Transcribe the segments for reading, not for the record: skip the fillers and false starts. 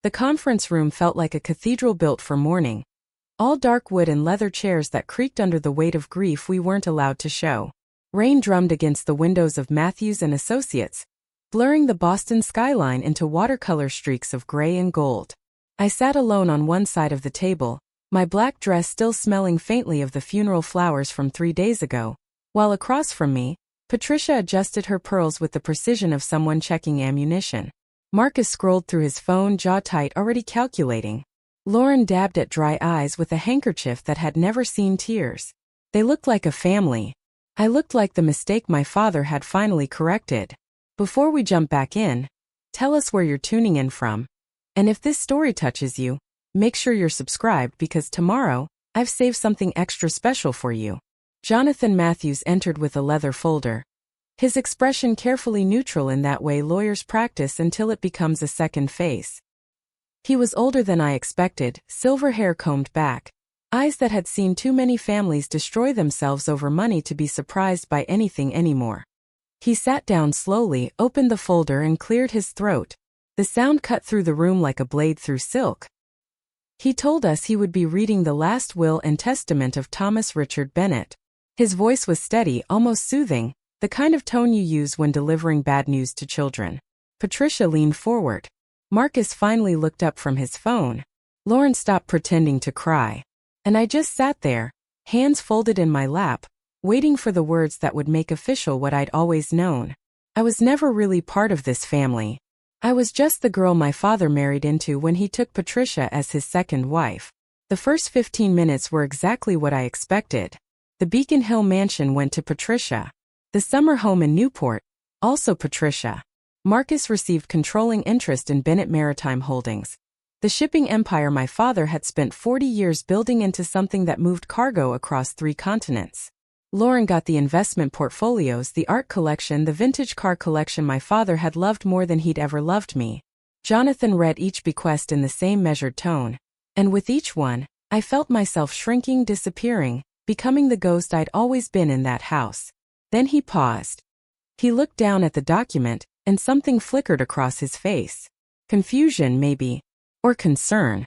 The conference room felt like a cathedral built for mourning. All dark wood and leather chairs that creaked under the weight of grief we weren't allowed to show. Rain drummed against the windows of Matthews and Associates, blurring the Boston skyline into watercolor streaks of gray and gold. I sat alone on one side of the table, my black dress still smelling faintly of the funeral flowers from 3 days ago, while across from me, Patricia adjusted her pearls with the precision of someone checking ammunition. Marcus scrolled through his phone, jaw tight, already calculating. Lauren dabbed at dry eyes with a handkerchief that had never seen tears. They looked like a family. I looked like the mistake my father had finally corrected. Before we jump back in, tell us where you're tuning in from. And if this story touches you, make sure you're subscribed because tomorrow, I've saved something extra special for you. Jonathan Matthews entered with a leather folder. His expression carefully neutral in that way lawyers practice until it becomes a second face. He was older than I expected, silver hair combed back, eyes that had seen too many families destroy themselves over money to be surprised by anything anymore. He sat down slowly, opened the folder and cleared his throat. The sound cut through the room like a blade through silk. He told us he would be reading the last will and testament of Thomas Richard Bennett. His voice was steady, almost soothing, the kind of tone you use when delivering bad news to children. Patricia leaned forward. Marcus finally looked up from his phone. Lauren stopped pretending to cry. And I just sat there, hands folded in my lap, waiting for the words that would make official what I'd always known. I was never really part of this family. I was just the girl my father married into when he took Patricia as his second wife. The first 15 minutes were exactly what I expected. The Beacon Hill mansion went to Patricia. The summer home in Newport, also Patricia. Marcus received controlling interest in Bennett Maritime Holdings, the shipping empire my father had spent 40 years building into something that moved cargo across 3 continents. Lauren got the investment portfolios, the art collection, the vintage car collection my father had loved more than he'd ever loved me. Jonathan read each bequest in the same measured tone, and with each one, I felt myself shrinking, disappearing, becoming the ghost I'd always been in that house. Then he paused. He looked down at the document, and something flickered across his face. Confusion, maybe. Or concern.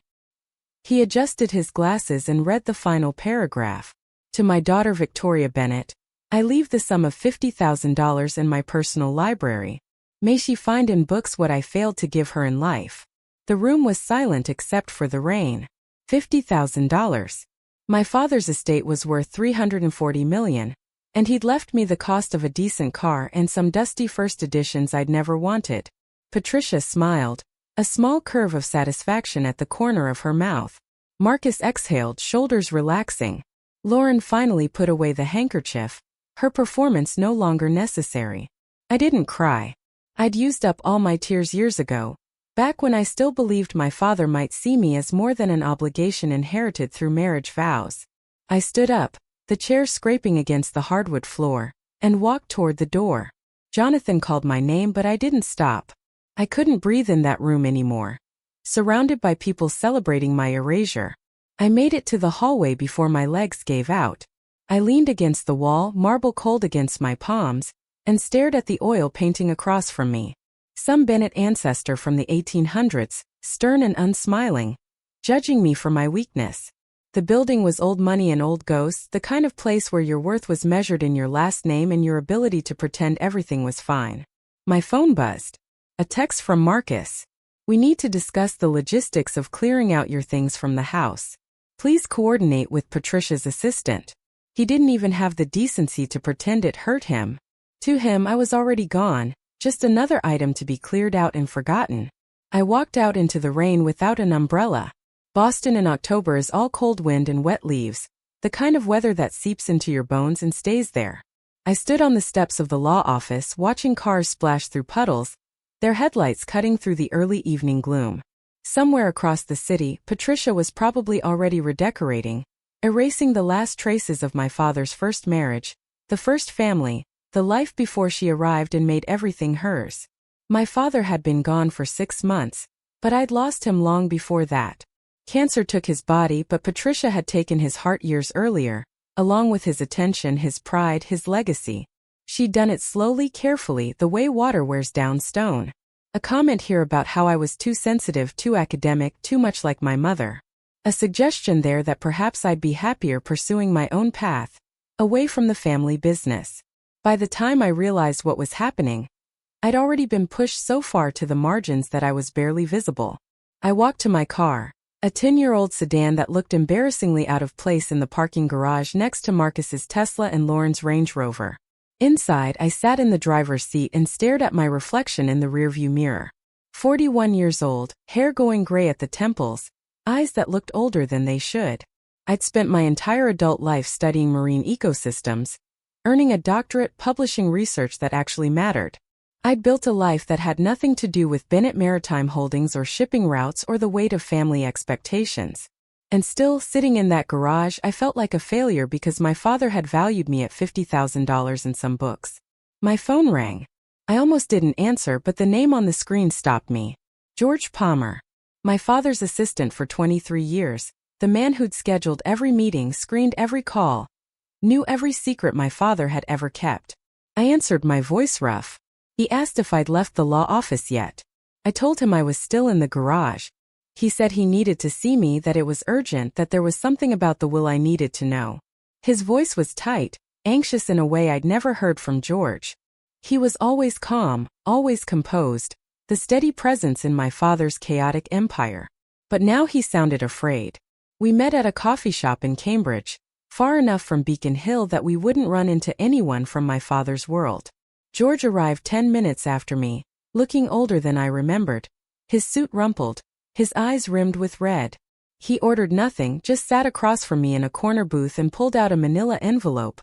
He adjusted his glasses and read the final paragraph. To my daughter Victoria Bennett, I leave the sum of $50,000 in my personal library. May she find in books what I failed to give her in life. The room was silent except for the rain. $50,000. My father's estate was worth $340 million. And he'd left me the cost of a decent car and some dusty first editions I'd never wanted. Patricia smiled, a small curve of satisfaction at the corner of her mouth. Marcus exhaled, shoulders relaxing. Lauren finally put away the handkerchief, her performance no longer necessary. I didn't cry. I'd used up all my tears years ago, back when I still believed my father might see me as more than an obligation inherited through marriage vows. I stood up, the chair scraping against the hardwood floor, and walked toward the door. Jonathan called my name but I didn't stop. I couldn't breathe in that room anymore. Surrounded by people celebrating my erasure, I made it to the hallway before my legs gave out. I leaned against the wall, marble cold against my palms, and stared at the oil painting across from me. Some Bennett ancestor from the 1800s, stern and unsmiling, judging me for my weakness. The building was old money and old ghosts, the kind of place where your worth was measured in your last name and your ability to pretend everything was fine. My phone buzzed. A text from Marcus. We need to discuss the logistics of clearing out your things from the house. Please coordinate with Patricia's assistant. He didn't even have the decency to pretend it hurt him. To him, I was already gone, just another item to be cleared out and forgotten. I walked out into the rain without an umbrella. Boston in October is all cold wind and wet leaves, the kind of weather that seeps into your bones and stays there. I stood on the steps of the law office watching cars splash through puddles, their headlights cutting through the early evening gloom. Somewhere across the city, Patricia was probably already redecorating, erasing the last traces of my father's first marriage, the first family, the life before she arrived and made everything hers. My father had been gone for 6 months, but I'd lost him long before that. Cancer took his body, but Patricia had taken his heart years earlier, along with his attention, his pride, his legacy. She'd done it slowly, carefully, the way water wears down stone. A comment here about how I was too sensitive, too academic, too much like my mother. A suggestion there that perhaps I'd be happier pursuing my own path, away from the family business. By the time I realized what was happening, I'd already been pushed so far to the margins that I was barely visible. I walked to my car, a 10-year-old sedan that looked embarrassingly out of place in the parking garage next to Marcus's Tesla and Lauren's Range Rover. Inside, I sat in the driver's seat and stared at my reflection in the rearview mirror. 41 years old, hair going gray at the temples, eyes that looked older than they should. I'd spent my entire adult life studying marine ecosystems, earning a doctorate, publishing research that actually mattered. I'd built a life that had nothing to do with Bennett Maritime Holdings or shipping routes or the weight of family expectations. And still, sitting in that garage, I felt like a failure because my father had valued me at $50,000 in some books. My phone rang. I almost didn't answer, but the name on the screen stopped me. George Palmer. My father's assistant for 23 years, the man who'd scheduled every meeting, screened every call, knew every secret my father had ever kept. I answered, my voice rough. He asked if I'd left the law office yet. I told him I was still in the garage. He said he needed to see me, that it was urgent, that there was something about the will I needed to know. His voice was tight, anxious in a way I'd never heard from George. He was always calm, always composed, the steady presence in my father's chaotic empire. But now he sounded afraid. We met at a coffee shop in Cambridge, far enough from Beacon Hill that we wouldn't run into anyone from my father's world. George arrived 10 minutes after me, looking older than I remembered, his suit rumpled, his eyes rimmed with red. He ordered nothing, just sat across from me in a corner booth and pulled out a manila envelope,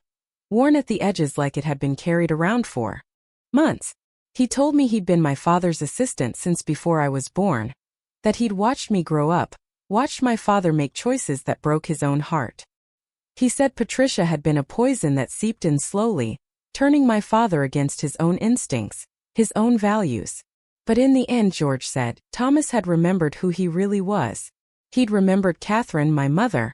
worn at the edges like it had been carried around for months. He told me he'd been my father's assistant since before I was born, that he'd watched me grow up, watched my father make choices that broke his own heart. He said Patricia had been a poison that seeped in slowly, turning my father against his own instincts, his own values. But in the end, George said, Thomas had remembered who he really was. He'd remembered Catherine, my mother,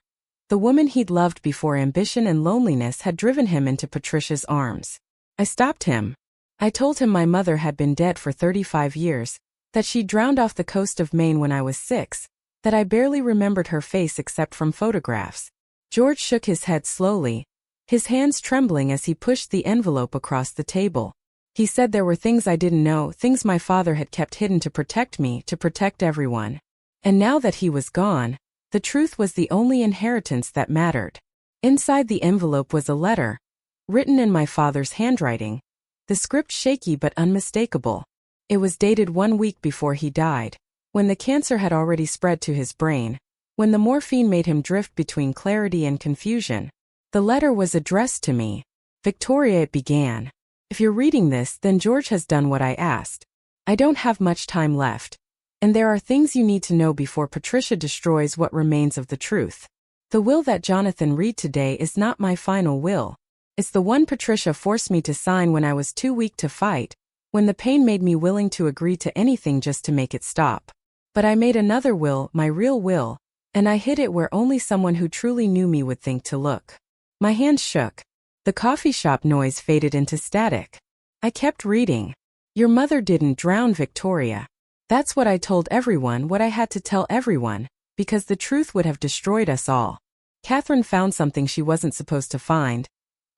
the woman he'd loved before ambition and loneliness had driven him into Patricia's arms. I stopped him. I told him my mother had been dead for 35 years, that she'd drowned off the coast of Maine when I was 6, that I barely remembered her face except from photographs. George shook his head slowly, his hands trembling as he pushed the envelope across the table. He said there were things I didn't know, things my father had kept hidden to protect me, to protect everyone. And now that he was gone, the truth was the only inheritance that mattered. Inside the envelope was a letter, written in my father's handwriting, the script shaky but unmistakable. It was dated 1 week before he died, when the cancer had already spread to his brain, when the morphine made him drift between clarity and confusion. The letter was addressed to me. Victoria, it began. If you're reading this, then George has done what I asked. I don't have much time left, and there are things you need to know before Patricia destroys what remains of the truth. The will that Jonathan read today is not my final will. It's the one Patricia forced me to sign when I was too weak to fight, when the pain made me willing to agree to anything just to make it stop. But I made another will, my real will, and I hid it where only someone who truly knew me would think to look. My hands shook. The coffee shop noise faded into static. I kept reading. Your mother didn't drown, Victoria. That's what I told everyone, what I had to tell everyone, because the truth would have destroyed us all. Catherine found something she wasn't supposed to find.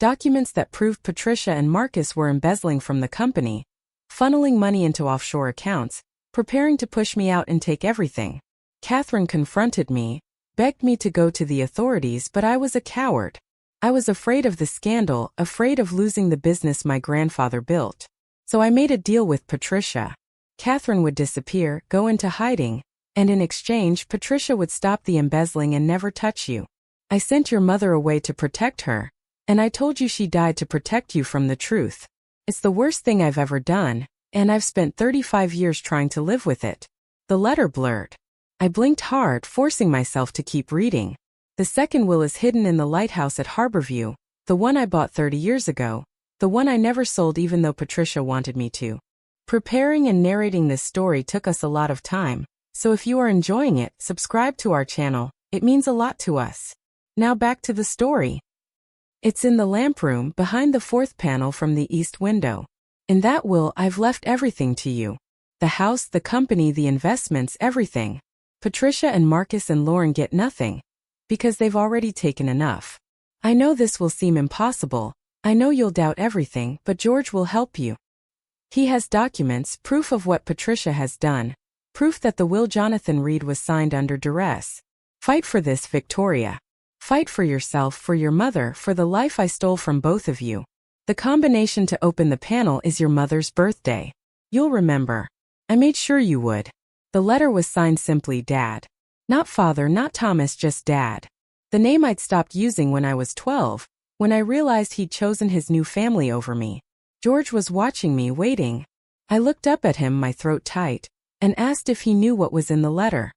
Documents that proved Patricia and Marcus were embezzling from the company, funneling money into offshore accounts, preparing to push me out and take everything. Catherine confronted me, begged me to go to the authorities, but I was a coward. I was afraid of the scandal, afraid of losing the business my grandfather built. So I made a deal with Patricia. Catherine would disappear, go into hiding, and in exchange Patricia would stop the embezzling and never touch you. I sent your mother away to protect her, and I told you she died to protect you from the truth. It's the worst thing I've ever done, and I've spent 35 years trying to live with it. The letter blurred. I blinked hard, forcing myself to keep reading. The second will is hidden in the lighthouse at Harborview, the one I bought 30 years ago, the one I never sold even though Patricia wanted me to. Preparing and narrating this story took us a lot of time, so if you are enjoying it, subscribe to our channel, it means a lot to us. Now back to the story. It's in the lamp room, behind the fourth panel from the east window. In that will, I've left everything to you. The house, the company, the investments, everything. Patricia and Marcus and Lauren get nothing. Because they've already taken enough. I know this will seem impossible. I know you'll doubt everything, but George will help you. He has documents, proof of what Patricia has done. Proof that the will Jonathan Reed was signed under duress. Fight for this, Victoria. Fight for yourself, for your mother, for the life I stole from both of you. The combination to open the panel is your mother's birthday. You'll remember. I made sure you would. The letter was signed simply Dad. Not Father, not Thomas, just Dad. The name I'd stopped using when I was 12, when I realized he'd chosen his new family over me. George was watching me, waiting. I looked up at him, my throat tight, and asked if he knew what was in the letter.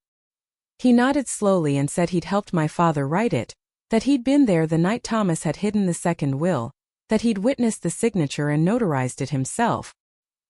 He nodded slowly and said he'd helped my father write it, that he'd been there the night Thomas had hidden the second will, that he'd witnessed the signature and notarized it himself.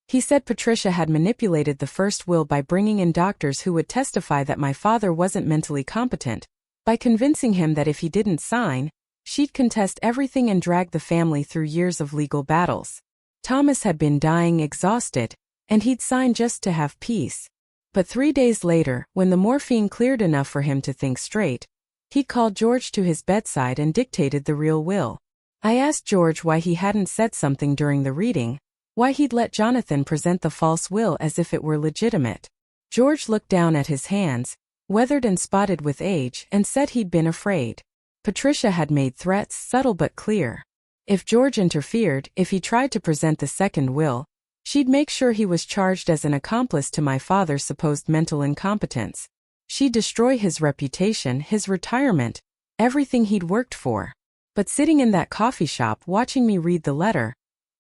He said Patricia had manipulated the first will by bringing in doctors who would testify that my father wasn't mentally competent, by convincing him that if he didn't sign, she'd contest everything and drag the family through years of legal battles. Thomas had been dying, exhausted, and he'd sign just to have peace. But 3 days later, when the morphine cleared enough for him to think straight, he called George to his bedside and dictated the real will. I asked George why he hadn't said something during the reading, why he'd let Jonathan present the false will as if it were legitimate. George looked down at his hands, weathered and spotted with age, and said he'd been afraid. Patricia had made threats, subtle but clear. If George interfered, if he tried to present the second will, she'd make sure he was charged as an accomplice to my father's supposed mental incompetence. She'd destroy his reputation, his retirement, everything he'd worked for. But sitting in that coffee shop watching me read the letter,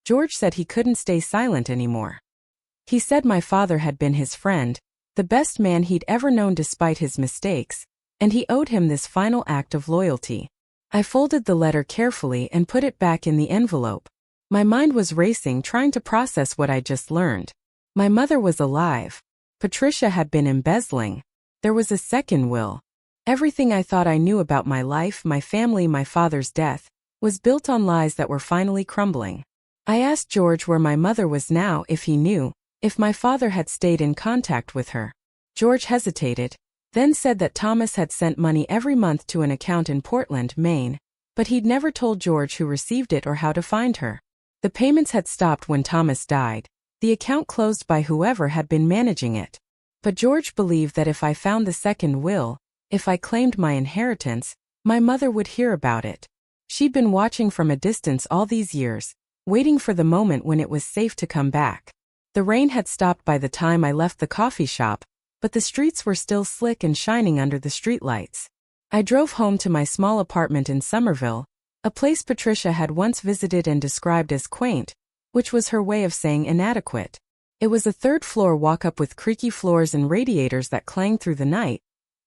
George said he couldn't stay silent anymore. He said my father had been his friend, the best man he'd ever known despite his mistakes, and he owed him this final act of loyalty. I folded the letter carefully and put it back in the envelope. My mind was racing, trying to process what I just learned. My mother was alive. Patricia had been embezzling. There was a second will. Everything I thought I knew about my life, my family, my father's death, was built on lies that were finally crumbling. I asked George where my mother was now, if he knew, if my father had stayed in contact with her. George hesitated, then said that Thomas had sent money every month to an account in Portland, Maine, but he'd never told George who received it or how to find her. The payments had stopped when Thomas died, the account closed by whoever had been managing it. But George believed that if I found the second will, if I claimed my inheritance, my mother would hear about it. She'd been watching from a distance all these years, waiting for the moment when it was safe to come back. The rain had stopped by the time I left the coffee shop, but the streets were still slick and shining under the streetlights. I drove home to my small apartment in Somerville, a place Patricia had once visited and described as quaint, which was her way of saying inadequate. It was a third-floor walk-up with creaky floors and radiators that clanged through the night,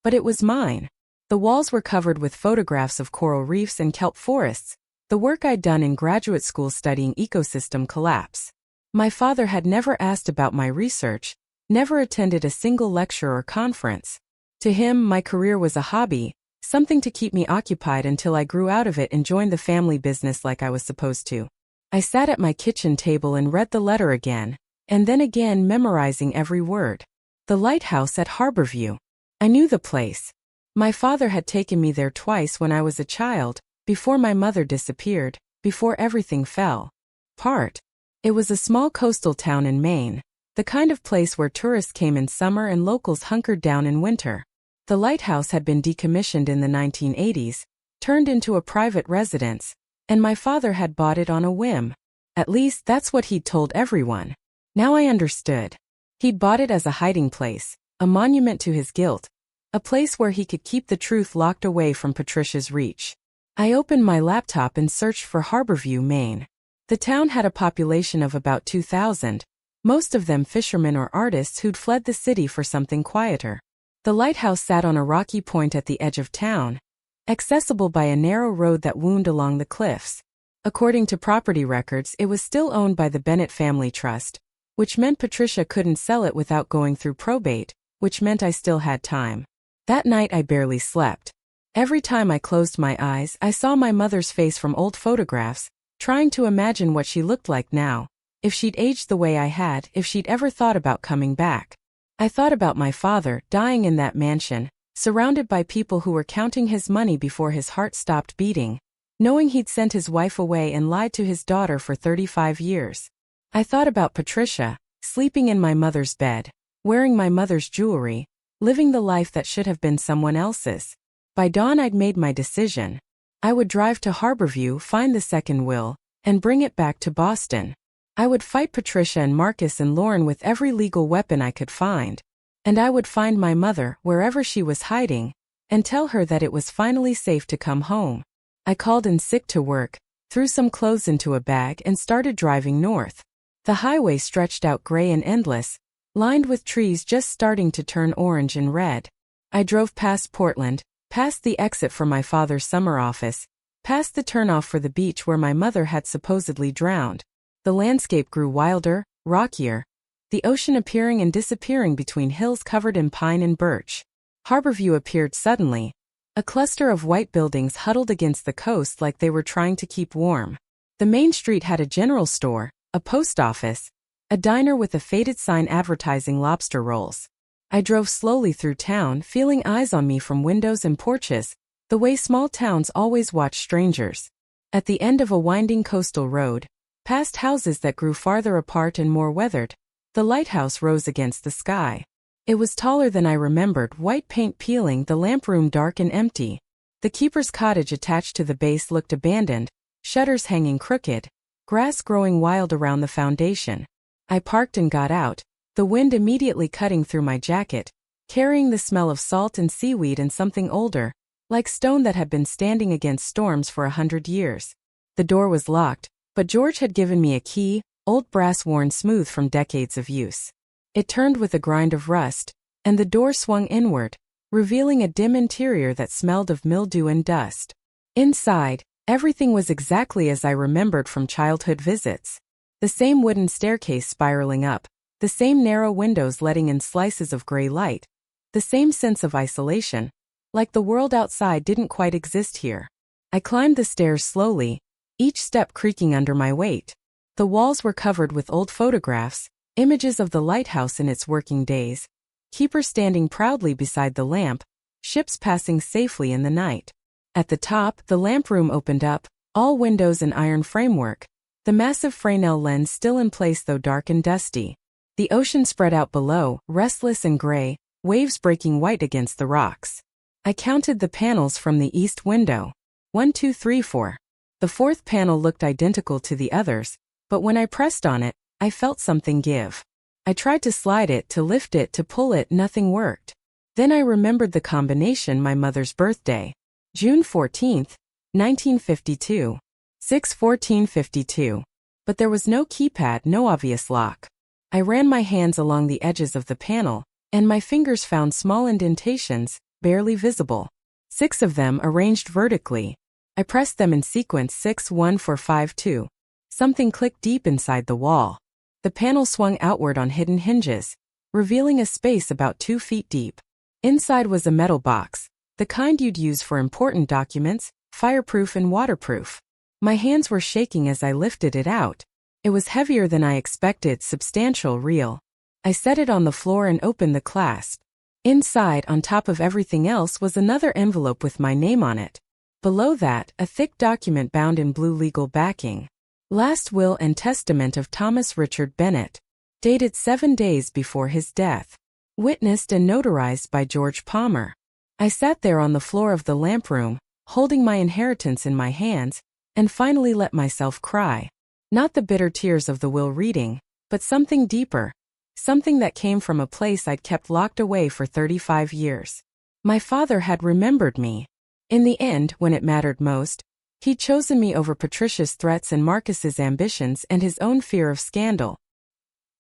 but it was mine. The walls were covered with photographs of coral reefs and kelp forests, the work I'd done in graduate school studying ecosystem collapse. My father had never asked about my research, never attended a single lecture or conference. To him, my career was a hobby, something to keep me occupied until I grew out of it and joined the family business like I was supposed to. I sat at my kitchen table and read the letter again, and then again, memorizing every word. The lighthouse at Harborview. I knew the place. My father had taken me there twice when I was a child, before my mother disappeared, before everything fell apart. It was a small coastal town in Maine, the kind of place where tourists came in summer and locals hunkered down in winter. The lighthouse had been decommissioned in the 1980s, turned into a private residence, and my father had bought it on a whim. At least that's what he'd told everyone. Now I understood. He'd bought it as a hiding place, a monument to his guilt, a place where he could keep the truth locked away from Patricia's reach. I opened my laptop and searched for Harborview, Maine. The town had a population of about 2,000, most of them fishermen or artists who'd fled the city for something quieter. The lighthouse sat on a rocky point at the edge of town, accessible by a narrow road that wound along the cliffs. According to property records, it was still owned by the Bennett Family Trust, which meant Patricia couldn't sell it without going through probate, which meant I still had time. That night I barely slept. Every time I closed my eyes, I saw my mother's face from old photographs, trying to imagine what she looked like now. if she'd aged the way I had, if she'd ever thought about coming back. I thought about my father, dying in that mansion, surrounded by people who were counting his money before his heart stopped beating, knowing he'd sent his wife away and lied to his daughter for 35 years. I thought about Patricia, sleeping in my mother's bed, wearing my mother's jewelry, living the life that should have been someone else's. By dawn I'd made my decision. I would drive to Harborview, find the second will, and bring it back to Boston. I would fight Patricia and Marcus and Lauren with every legal weapon I could find. And I would find my mother, wherever she was hiding, and tell her that it was finally safe to come home. I called in sick to work, threw some clothes into a bag and started driving north. The highway stretched out gray and endless, lined with trees just starting to turn orange and red. I drove past Portland, past the exit for my father's summer office, past the turnoff for the beach where my mother had supposedly drowned. The landscape grew wilder, rockier, the ocean appearing and disappearing between hills covered in pine and birch. Harborview appeared suddenly, a cluster of white buildings huddled against the coast like they were trying to keep warm. The main street had a general store, a post office, a diner with a faded sign advertising lobster rolls. I drove slowly through town, feeling eyes on me from windows and porches, the way small towns always watch strangers. At the end of a winding coastal road, past houses that grew farther apart and more weathered, the lighthouse rose against the sky. It was taller than I remembered, white paint peeling, the lamp room dark and empty. The keeper's cottage attached to the base looked abandoned, shutters hanging crooked, grass growing wild around the foundation. I parked and got out, the wind immediately cutting through my jacket, carrying the smell of salt and seaweed and something older, like stone that had been standing against storms for 100 years. The door was locked, but George had given me a key, old brass worn smooth from decades of use. It turned with a grind of rust, and the door swung inward, revealing a dim interior that smelled of mildew and dust. Inside, everything was exactly as I remembered from childhood visits. The same wooden staircase spiraling up, the same narrow windows letting in slices of gray light, the same sense of isolation, like the world outside didn't quite exist here. I climbed the stairs slowly, each step creaking under my weight. The walls were covered with old photographs, images of the lighthouse in its working days, keeper standing proudly beside the lamp, ships passing safely in the night. At the top, the lamp room opened up, all windows and iron framework, the massive Fresnel lens still in place though dark and dusty. The ocean spread out below, restless and gray, waves breaking white against the rocks. I counted the panels from the east window. 1, 2, 3, 4. The fourth panel looked identical to the others, but when I pressed on it, I felt something give. I tried to slide it, to lift it, to pull it, nothing worked. Then I remembered the combination, my mother's birthday. June 14th, 1952. 6/14/52. But there was no keypad, no obvious lock. I ran my hands along the edges of the panel, and my fingers found small indentations, barely visible. 6 of them arranged vertically. I pressed them in sequence 6, 1, 4, 5, 2. Something clicked deep inside the wall. The panel swung outward on hidden hinges, revealing a space about 2 feet deep. Inside was a metal box, the kind you'd use for important documents, fireproof and waterproof. My hands were shaking as I lifted it out. It was heavier than I expected, substantial, real. I set it on the floor and opened the clasp. Inside, on top of everything else, was another envelope with my name on it. Below that, a thick document bound in blue legal backing. Last Will and Testament of Thomas Richard Bennett, dated 7 days before his death. Witnessed and notarized by George Palmer. I sat there on the floor of the lamp room, holding my inheritance in my hands, and finally let myself cry. Not the bitter tears of the will reading, but something deeper. Something that came from a place I'd kept locked away for 35 years. My father had remembered me. In the end, when it mattered most, he'd chosen me over Patricia's threats and Marcus's ambitions and his own fear of scandal.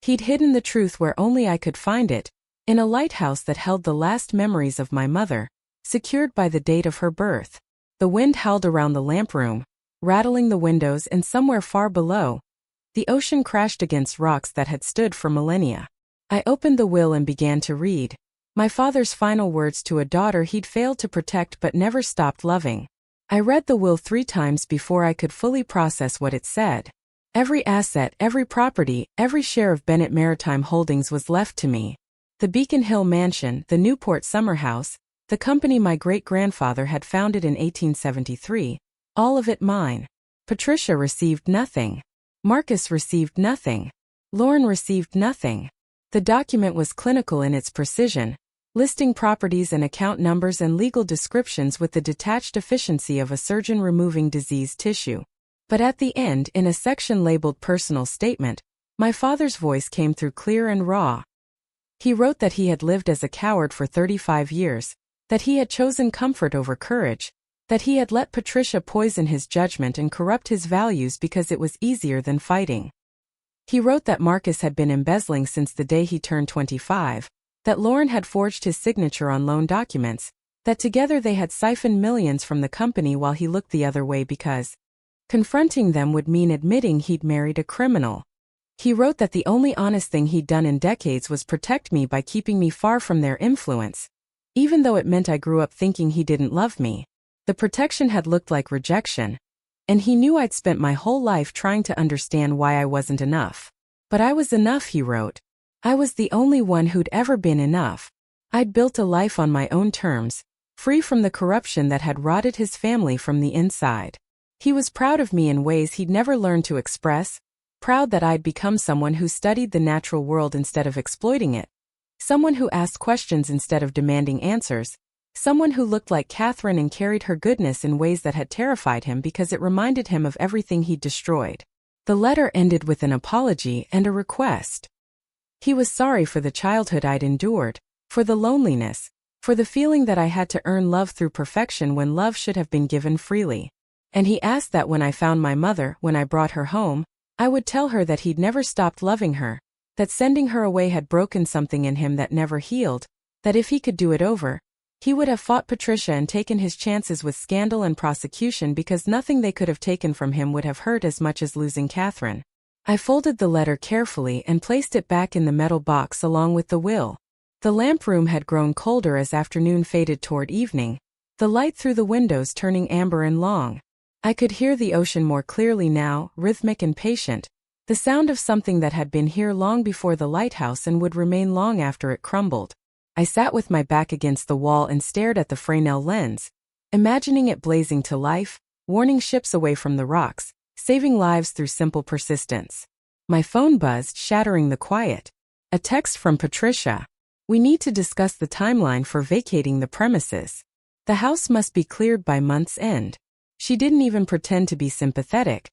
He'd hidden the truth where only I could find it, in a lighthouse that held the last memories of my mother, secured by the date of her birth. The wind howled around the lamp room, rattling the windows, and somewhere far below, the ocean crashed against rocks that had stood for millennia. I opened the will and began to read. My father's final words to a daughter he'd failed to protect but never stopped loving. I read the will 3 times before I could fully process what it said. Every asset, every property, every share of Bennett Maritime Holdings was left to me. The Beacon Hill Mansion, the Newport Summer House, the company my great-grandfather had founded in 1873, all of it mine. Patricia received nothing. Marcus received nothing. Lauren received nothing. The document was clinical in its precision, listing properties and account numbers and legal descriptions with the detached efficiency of a surgeon removing diseased tissue. But at the end, in a section labeled Personal Statement, my father's voice came through clear and raw. He wrote that he had lived as a coward for 35 years, that he had chosen comfort over courage, that he had let Patricia poison his judgment and corrupt his values because it was easier than fighting. He wrote that Marcus had been embezzling since the day he turned 25, that Lauren had forged his signature on loan documents, that together they had siphoned millions from the company while he looked the other way because confronting them would mean admitting he'd married a criminal. He wrote that the only honest thing he'd done in decades was protect me by keeping me far from their influence, even though it meant I grew up thinking he didn't love me. The protection had looked like rejection, and he knew I'd spent my whole life trying to understand why I wasn't enough. But I was enough, he wrote. I was the only one who'd ever been enough. I'd built a life on my own terms, free from the corruption that had rotted his family from the inside. He was proud of me in ways he'd never learned to express, proud that I'd become someone who studied the natural world instead of exploiting it, someone who asked questions instead of demanding answers, someone who looked like Catherine and carried her goodness in ways that had terrified him because it reminded him of everything he'd destroyed. The letter ended with an apology and a request. He was sorry for the childhood I'd endured, for the loneliness, for the feeling that I had to earn love through perfection when love should have been given freely. And he asked that when I found my mother, when I brought her home, I would tell her that he'd never stopped loving her, that sending her away had broken something in him that never healed, that if he could do it over, he would have fought Patricia and taken his chances with scandal and prosecution because nothing they could have taken from him would have hurt as much as losing Catherine. I folded the letter carefully and placed it back in the metal box along with the will. The lamp room had grown colder as afternoon faded toward evening, the light through the windows turning amber and long. I could hear the ocean more clearly now, rhythmic and patient, the sound of something that had been here long before the lighthouse and would remain long after it crumbled. I sat with my back against the wall and stared at the Fresnel lens, imagining it blazing to life, warning ships away from the rocks, saving lives through simple persistence. My phone buzzed, shattering the quiet. A text from Patricia. We need to discuss the timeline for vacating the premises. The house must be cleared by month's end. She didn't even pretend to be sympathetic,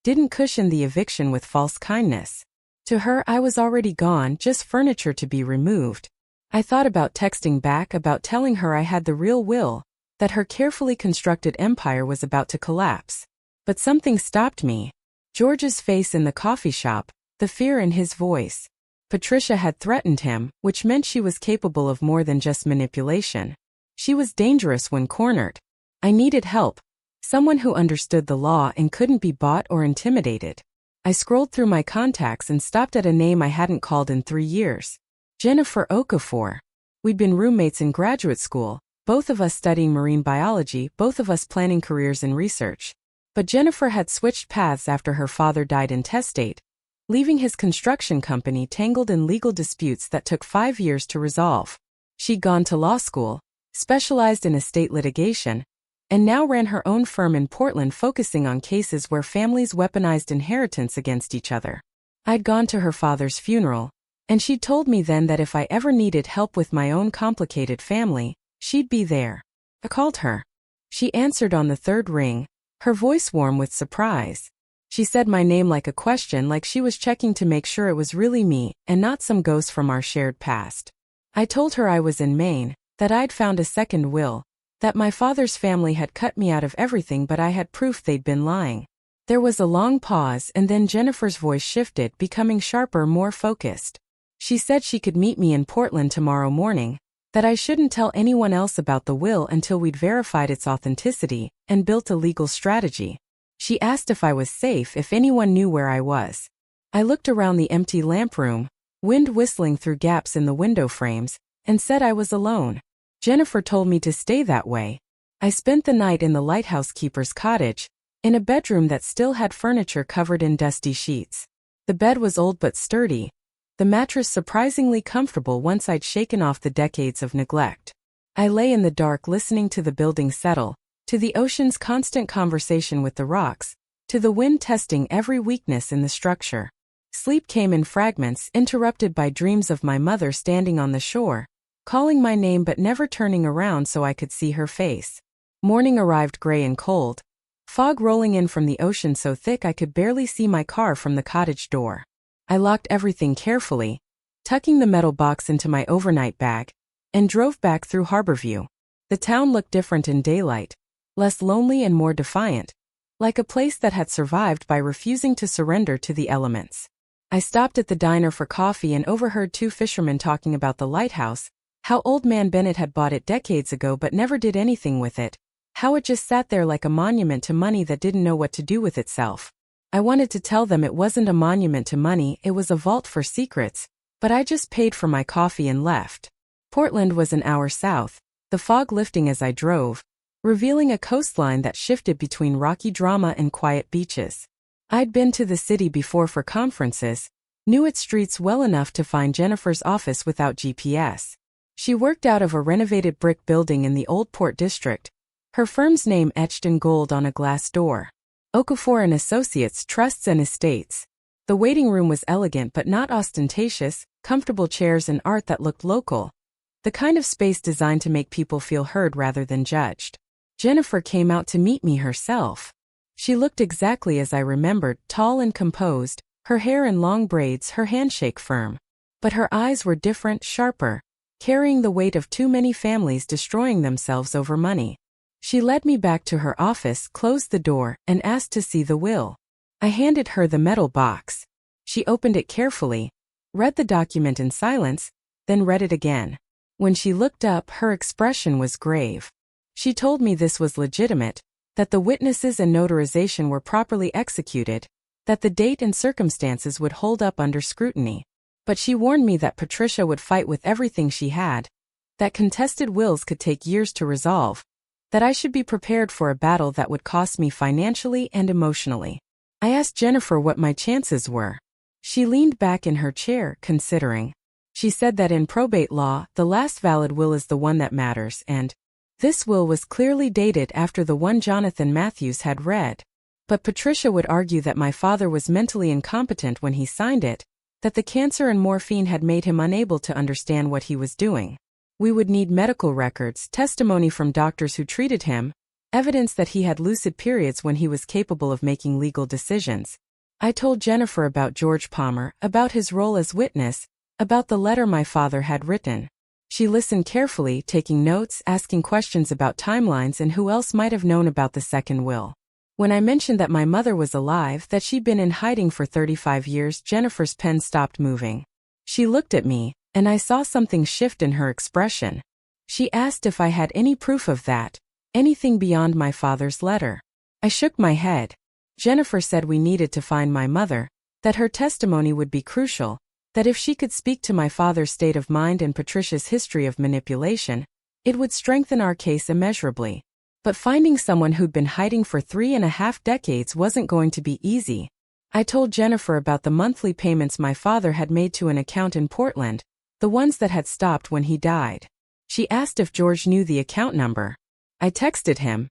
didn't cushion the eviction with false kindness. To her, I was already gone, just furniture to be removed. I thought about texting back, about telling her I had the real will, that her carefully constructed empire was about to collapse. But something stopped me. George's face in the coffee shop, the fear in his voice. Patricia had threatened him, which meant she was capable of more than just manipulation. She was dangerous when cornered. I needed help. Someone who understood the law and couldn't be bought or intimidated. I scrolled through my contacts and stopped at a name I hadn't called in 3 years. Jennifer Okafor. We'd been roommates in graduate school, both of us studying marine biology, both of us planning careers in research. But Jennifer had switched paths after her father died intestate, leaving his construction company tangled in legal disputes that took 5 years to resolve. She'd gone to law school, specialized in estate litigation, and now ran her own firm in Portland focusing on cases where families weaponized inheritance against each other. I'd gone to her father's funeral, and she'd told me then that if I ever needed help with my own complicated family, she'd be there. I called her. She answered on the third ring, her voice warm with surprise. She said my name like a question, like she was checking to make sure it was really me and not some ghost from our shared past. I told her I was in Maine, that I'd found a second will, that my father's family had cut me out of everything, but I had proof they'd been lying. There was a long pause, and then Jennifer's voice shifted, becoming sharper, more focused. She said she could meet me in Portland tomorrow morning, that I shouldn't tell anyone else about the will until we'd verified its authenticity and built a legal strategy. She asked if I was safe, if anyone knew where I was. I looked around the empty lamp room, wind whistling through gaps in the window frames, and said I was alone. Jennifer told me to stay that way. I spent the night in the lighthouse keeper's cottage, in a bedroom that still had furniture covered in dusty sheets. The bed was old but sturdy, the mattress surprisingly comfortable once I'd shaken off the decades of neglect. I lay in the dark listening to the building settle, to the ocean's constant conversation with the rocks, to the wind testing every weakness in the structure. Sleep came in fragments, interrupted by dreams of my mother standing on the shore, calling my name but never turning around so I could see her face. Morning arrived gray and cold, fog rolling in from the ocean so thick I could barely see my car from the cottage door. I locked everything carefully, tucking the metal box into my overnight bag, and drove back through Harborview. The town looked different in daylight, less lonely and more defiant, like a place that had survived by refusing to surrender to the elements. I stopped at the diner for coffee and overheard two fishermen talking about the lighthouse, how Old Man Bennett had bought it decades ago but never did anything with it, how it just sat there like a monument to money that didn't know what to do with itself. I wanted to tell them it wasn't a monument to money, it was a vault for secrets, but I just paid for my coffee and left. Portland was an hour south, the fog lifting as I drove, revealing a coastline that shifted between rocky drama and quiet beaches. I'd been to the city before for conferences, knew its streets well enough to find Jennifer's office without GPS. She worked out of a renovated brick building in the Old Port District, her firm's name etched in gold on a glass door. Okafor and Associates Trusts and Estates. The waiting room was elegant but not ostentatious, comfortable chairs and art that looked local. The kind of space designed to make people feel heard rather than judged. Jennifer came out to meet me herself. She looked exactly as I remembered, tall and composed, her hair in long braids, her handshake firm. But her eyes were different, sharper, carrying the weight of too many families destroying themselves over money. She led me back to her office, closed the door, and asked to see the will. I handed her the metal box. She opened it carefully, read the document in silence, then read it again. When she looked up, her expression was grave. She told me this was legitimate, that the witnesses and notarization were properly executed, that the date and circumstances would hold up under scrutiny. But she warned me that Patricia would fight with everything she had, that contested wills could take years to resolve, that I should be prepared for a battle that would cost me financially and emotionally. I asked Jennifer what my chances were. She leaned back in her chair, considering. She said that in probate law, the last valid will is the one that matters, and this will was clearly dated after the one Jonathan Matthews had read. But Patricia would argue that my father was mentally incompetent when he signed it, that the cancer and morphine had made him unable to understand what he was doing. We would need medical records, testimony from doctors who treated him, evidence that he had lucid periods when he was capable of making legal decisions. I told Jennifer about George Palmer, about his role as witness, about the letter my father had written. She listened carefully, taking notes, asking questions about timelines and who else might have known about the second will. When I mentioned that my mother was alive, that she'd been in hiding for 35 years, Jennifer's pen stopped moving. She looked at me, and I saw something shift in her expression. She asked if I had any proof of that, anything beyond my father's letter. I shook my head. Jennifer said we needed to find my mother, that her testimony would be crucial, that if she could speak to my father's state of mind and Patricia's history of manipulation, it would strengthen our case immeasurably. But finding someone who'd been hiding for 3.5 decades wasn't going to be easy. I told Jennifer about the monthly payments my father had made to an account in Portland, the ones that had stopped when he died. She asked if George knew the account number. I texted him,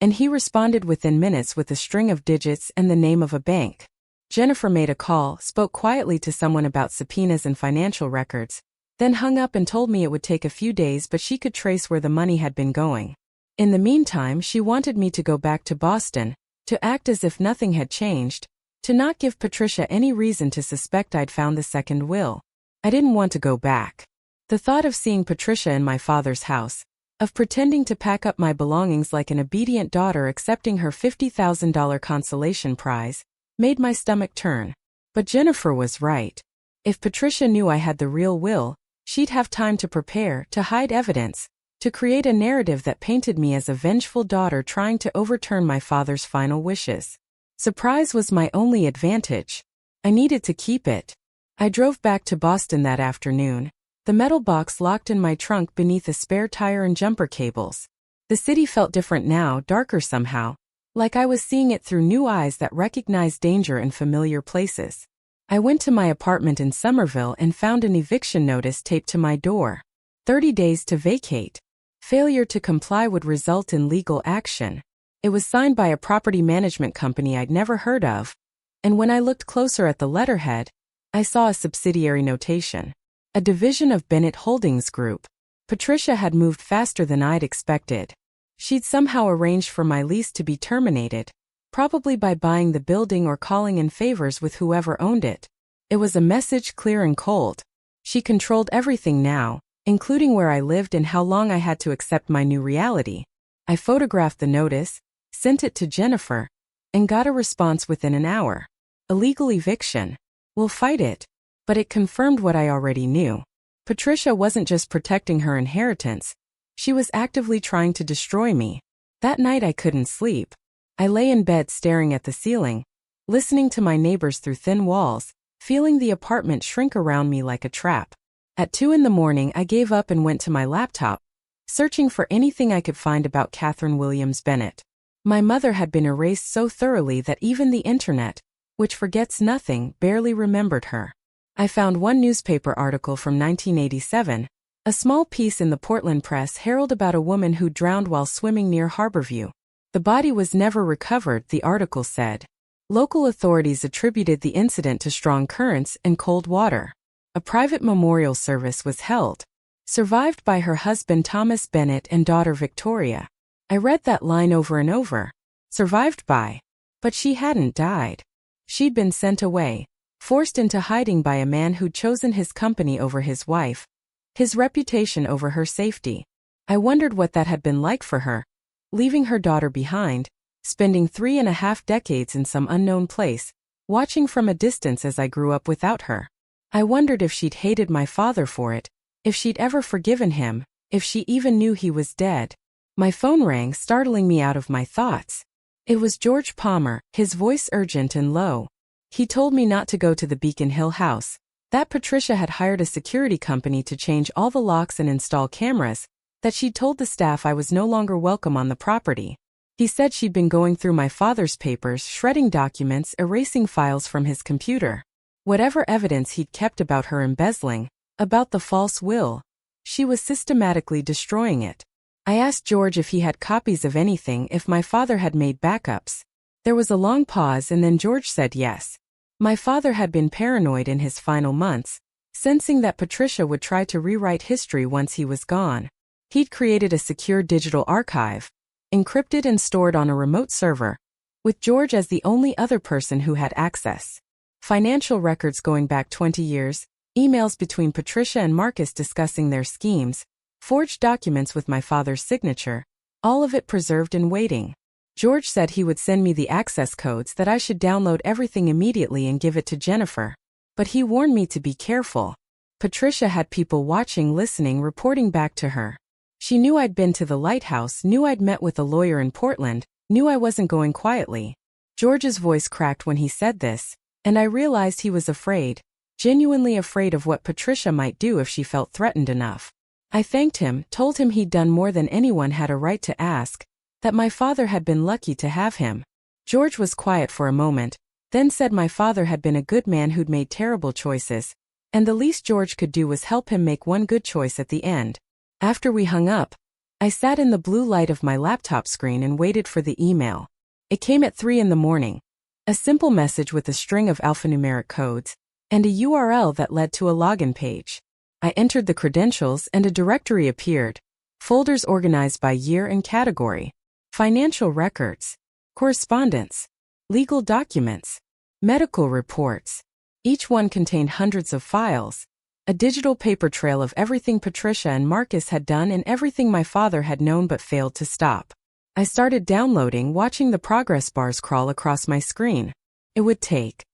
and he responded within minutes with a string of digits and the name of a bank. Jennifer made a call, spoke quietly to someone about subpoenas and financial records, then hung up and told me it would take a few days but she could trace where the money had been going. In the meantime, she wanted me to go back to Boston, to act as if nothing had changed, to not give Patricia any reason to suspect I'd found the second will. I didn't want to go back. The thought of seeing Patricia in my father's house, of pretending to pack up my belongings like an obedient daughter accepting her $50,000 consolation prize, made my stomach turn. But Jennifer was right. If Patricia knew I had the real will, she'd have time to prepare, to hide evidence, to create a narrative that painted me as a vengeful daughter trying to overturn my father's final wishes. Surprise was my only advantage. I needed to keep it. I drove back to Boston that afternoon, the metal box locked in my trunk beneath a spare tire and jumper cables. The city felt different now, darker somehow, like I was seeing it through new eyes that recognized danger in familiar places. I went to my apartment in Somerville and found an eviction notice taped to my door. 30 days to vacate. Failure to comply would result in legal action. It was signed by a property management company I'd never heard of, and when I looked closer at the letterhead, I saw a subsidiary notation. A division of Bennett Holdings Group. Patricia had moved faster than I'd expected. She'd somehow arranged for my lease to be terminated, probably by buying the building or calling in favors with whoever owned it. It was a message clear and cold. She controlled everything now, including where I lived and how long I had to accept my new reality. I photographed the notice, sent it to Jennifer, and got a response within an hour. Illegal eviction. We'll fight it. But it confirmed what I already knew. Patricia wasn't just protecting her inheritance. She was actively trying to destroy me. That night I couldn't sleep. I lay in bed staring at the ceiling, listening to my neighbors through thin walls, feeling the apartment shrink around me like a trap. At 2 a.m, I gave up and went to my laptop, searching for anything I could find about Catherine Williams Bennett. My mother had been erased so thoroughly that even the internet, which forgets nothing, barely remembered her. I found one newspaper article from 1987, a small piece in the Portland Press Herald about a woman who drowned while swimming near Harborview. The body was never recovered, the article said. Local authorities attributed the incident to strong currents and cold water. A private memorial service was held. Survived by her husband Thomas Bennett and daughter Victoria. I read that line over and over. Survived by. But she hadn't died. She'd been sent away, forced into hiding by a man who'd chosen his company over his wife, his reputation over her safety. I wondered what that had been like for her, leaving her daughter behind, spending 3.5 decades in some unknown place, watching from a distance as I grew up without her. I wondered if she'd hated my father for it, if she'd ever forgiven him, if she even knew he was dead. My phone rang, startling me out of my thoughts. It was George Palmer, his voice urgent and low. He told me not to go to the Beacon Hill house, that Patricia had hired a security company to change all the locks and install cameras, that she'd told the staff I was no longer welcome on the property. He said she'd been going through my father's papers, shredding documents, erasing files from his computer. Whatever evidence he'd kept about her embezzling, about the false will, she was systematically destroying it. I asked George if he had copies of anything, if my father had made backups. There was a long pause and then George said yes. My father had been paranoid in his final months, sensing that Patricia would try to rewrite history once he was gone. He'd created a secure digital archive, encrypted and stored on a remote server, with George as the only other person who had access. Financial records going back 20 years, emails between Patricia and Marcus discussing their schemes, forged documents with my father's signature, all of it preserved and waiting. George said he would send me the access codes, that I should download everything immediately and give it to Jennifer. But he warned me to be careful. Patricia had people watching, listening, reporting back to her. She knew I'd been to the lighthouse, knew I'd met with a lawyer in Portland, knew I wasn't going quietly. George's voice cracked when he said this, and I realized he was afraid, genuinely afraid of what Patricia might do if she felt threatened enough. I thanked him, told him he'd done more than anyone had a right to ask, that my father had been lucky to have him. George was quiet for a moment, then said my father had been a good man who'd made terrible choices, and the least George could do was help him make one good choice at the end. After we hung up, I sat in the blue light of my laptop screen and waited for the email. It came at 3 a.m. A simple message with a string of alphanumeric codes, and a URL that led to a login page. I entered the credentials and a directory appeared, folders organized by year and category, financial records, correspondence, legal documents, medical reports. Each one contained hundreds of files, a digital paper trail of everything Patricia and Marcus had done and everything my father had known but failed to stop. I started downloading, watching the progress bars crawl across my screen. It would take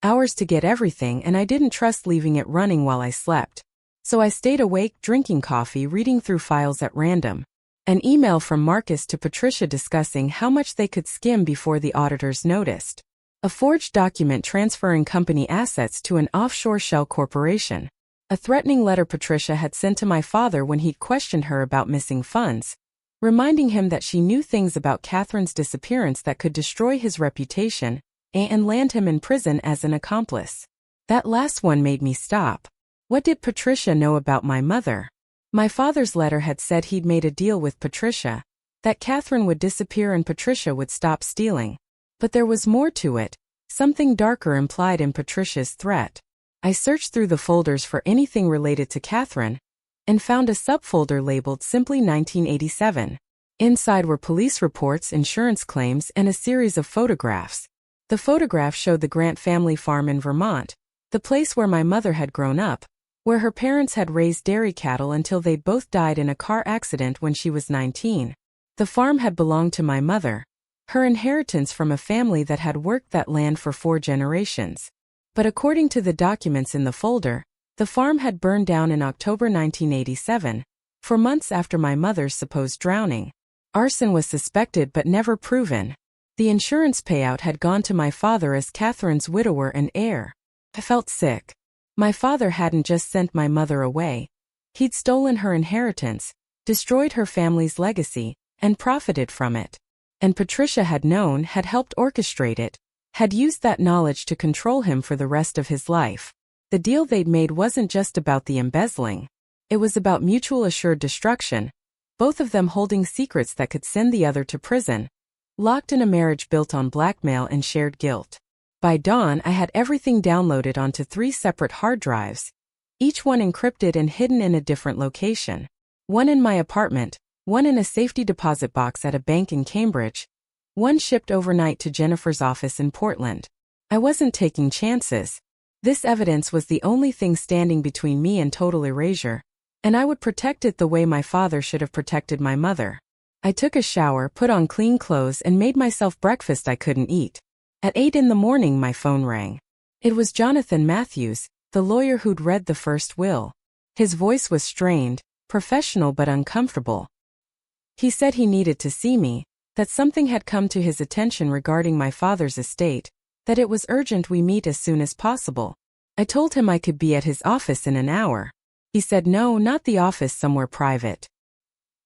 hours to get everything, and I didn't trust leaving it running while I slept. So I stayed awake, drinking coffee, reading through files at random. An email from Marcus to Patricia discussing how much they could skim before the auditors noticed. A forged document transferring company assets to an offshore shell corporation. A threatening letter Patricia had sent to my father when he'd questioned her about missing funds. reminding him that she knew things about Catherine's disappearance that could destroy his reputation and land him in prison as an accomplice. That last one made me stop. What did Patricia know about my mother? My father's letter had said he'd made a deal with Patricia, that Catherine would disappear and Patricia would stop stealing. But there was more to it, something darker implied in Patricia's threat. I searched through the folders for anything related to Catherine, and found a subfolder labeled simply 1987. Inside were police reports, insurance claims, and a series of photographs. The photographs showed the Grant family farm in Vermont, the place where my mother had grown up, where her parents had raised dairy cattle until they both died in a car accident when she was 19. The farm had belonged to my mother, her inheritance from a family that had worked that land for 4 generations. But according to the documents in the folder, the farm had burned down in October 1987, 4 months after my mother's supposed drowning. Arson was suspected but never proven. The insurance payout had gone to my father as Catherine's widower and heir. I felt sick. My father hadn't just sent my mother away. He'd stolen her inheritance, destroyed her family's legacy, and profited from it. And Patricia had known, had helped orchestrate it, had used that knowledge to control him for the rest of his life. The deal they'd made wasn't just about the embezzling. It was about mutual assured destruction, both of them holding secrets that could send the other to prison, locked in a marriage built on blackmail and shared guilt. By dawn, I had everything downloaded onto 3 separate hard drives, each one encrypted and hidden in a different location. One in my apartment, one in a safety deposit box at a bank in Cambridge, one shipped overnight to Jennifer's office in Portland. I wasn't taking chances. This evidence was the only thing standing between me and total erasure, and I would protect it the way my father should have protected my mother. I took a shower, put on clean clothes, and made myself breakfast I couldn't eat. At 8 in the morning, my phone rang. It was Jonathan Matthews, the lawyer who'd read the first will. His voice was strained, professional but uncomfortable. He said he needed to see me, that something had come to his attention regarding my father's estate, that it was urgent we meet as soon as possible. I told him I could be at his office in an hour. He said no, not the office, somewhere private.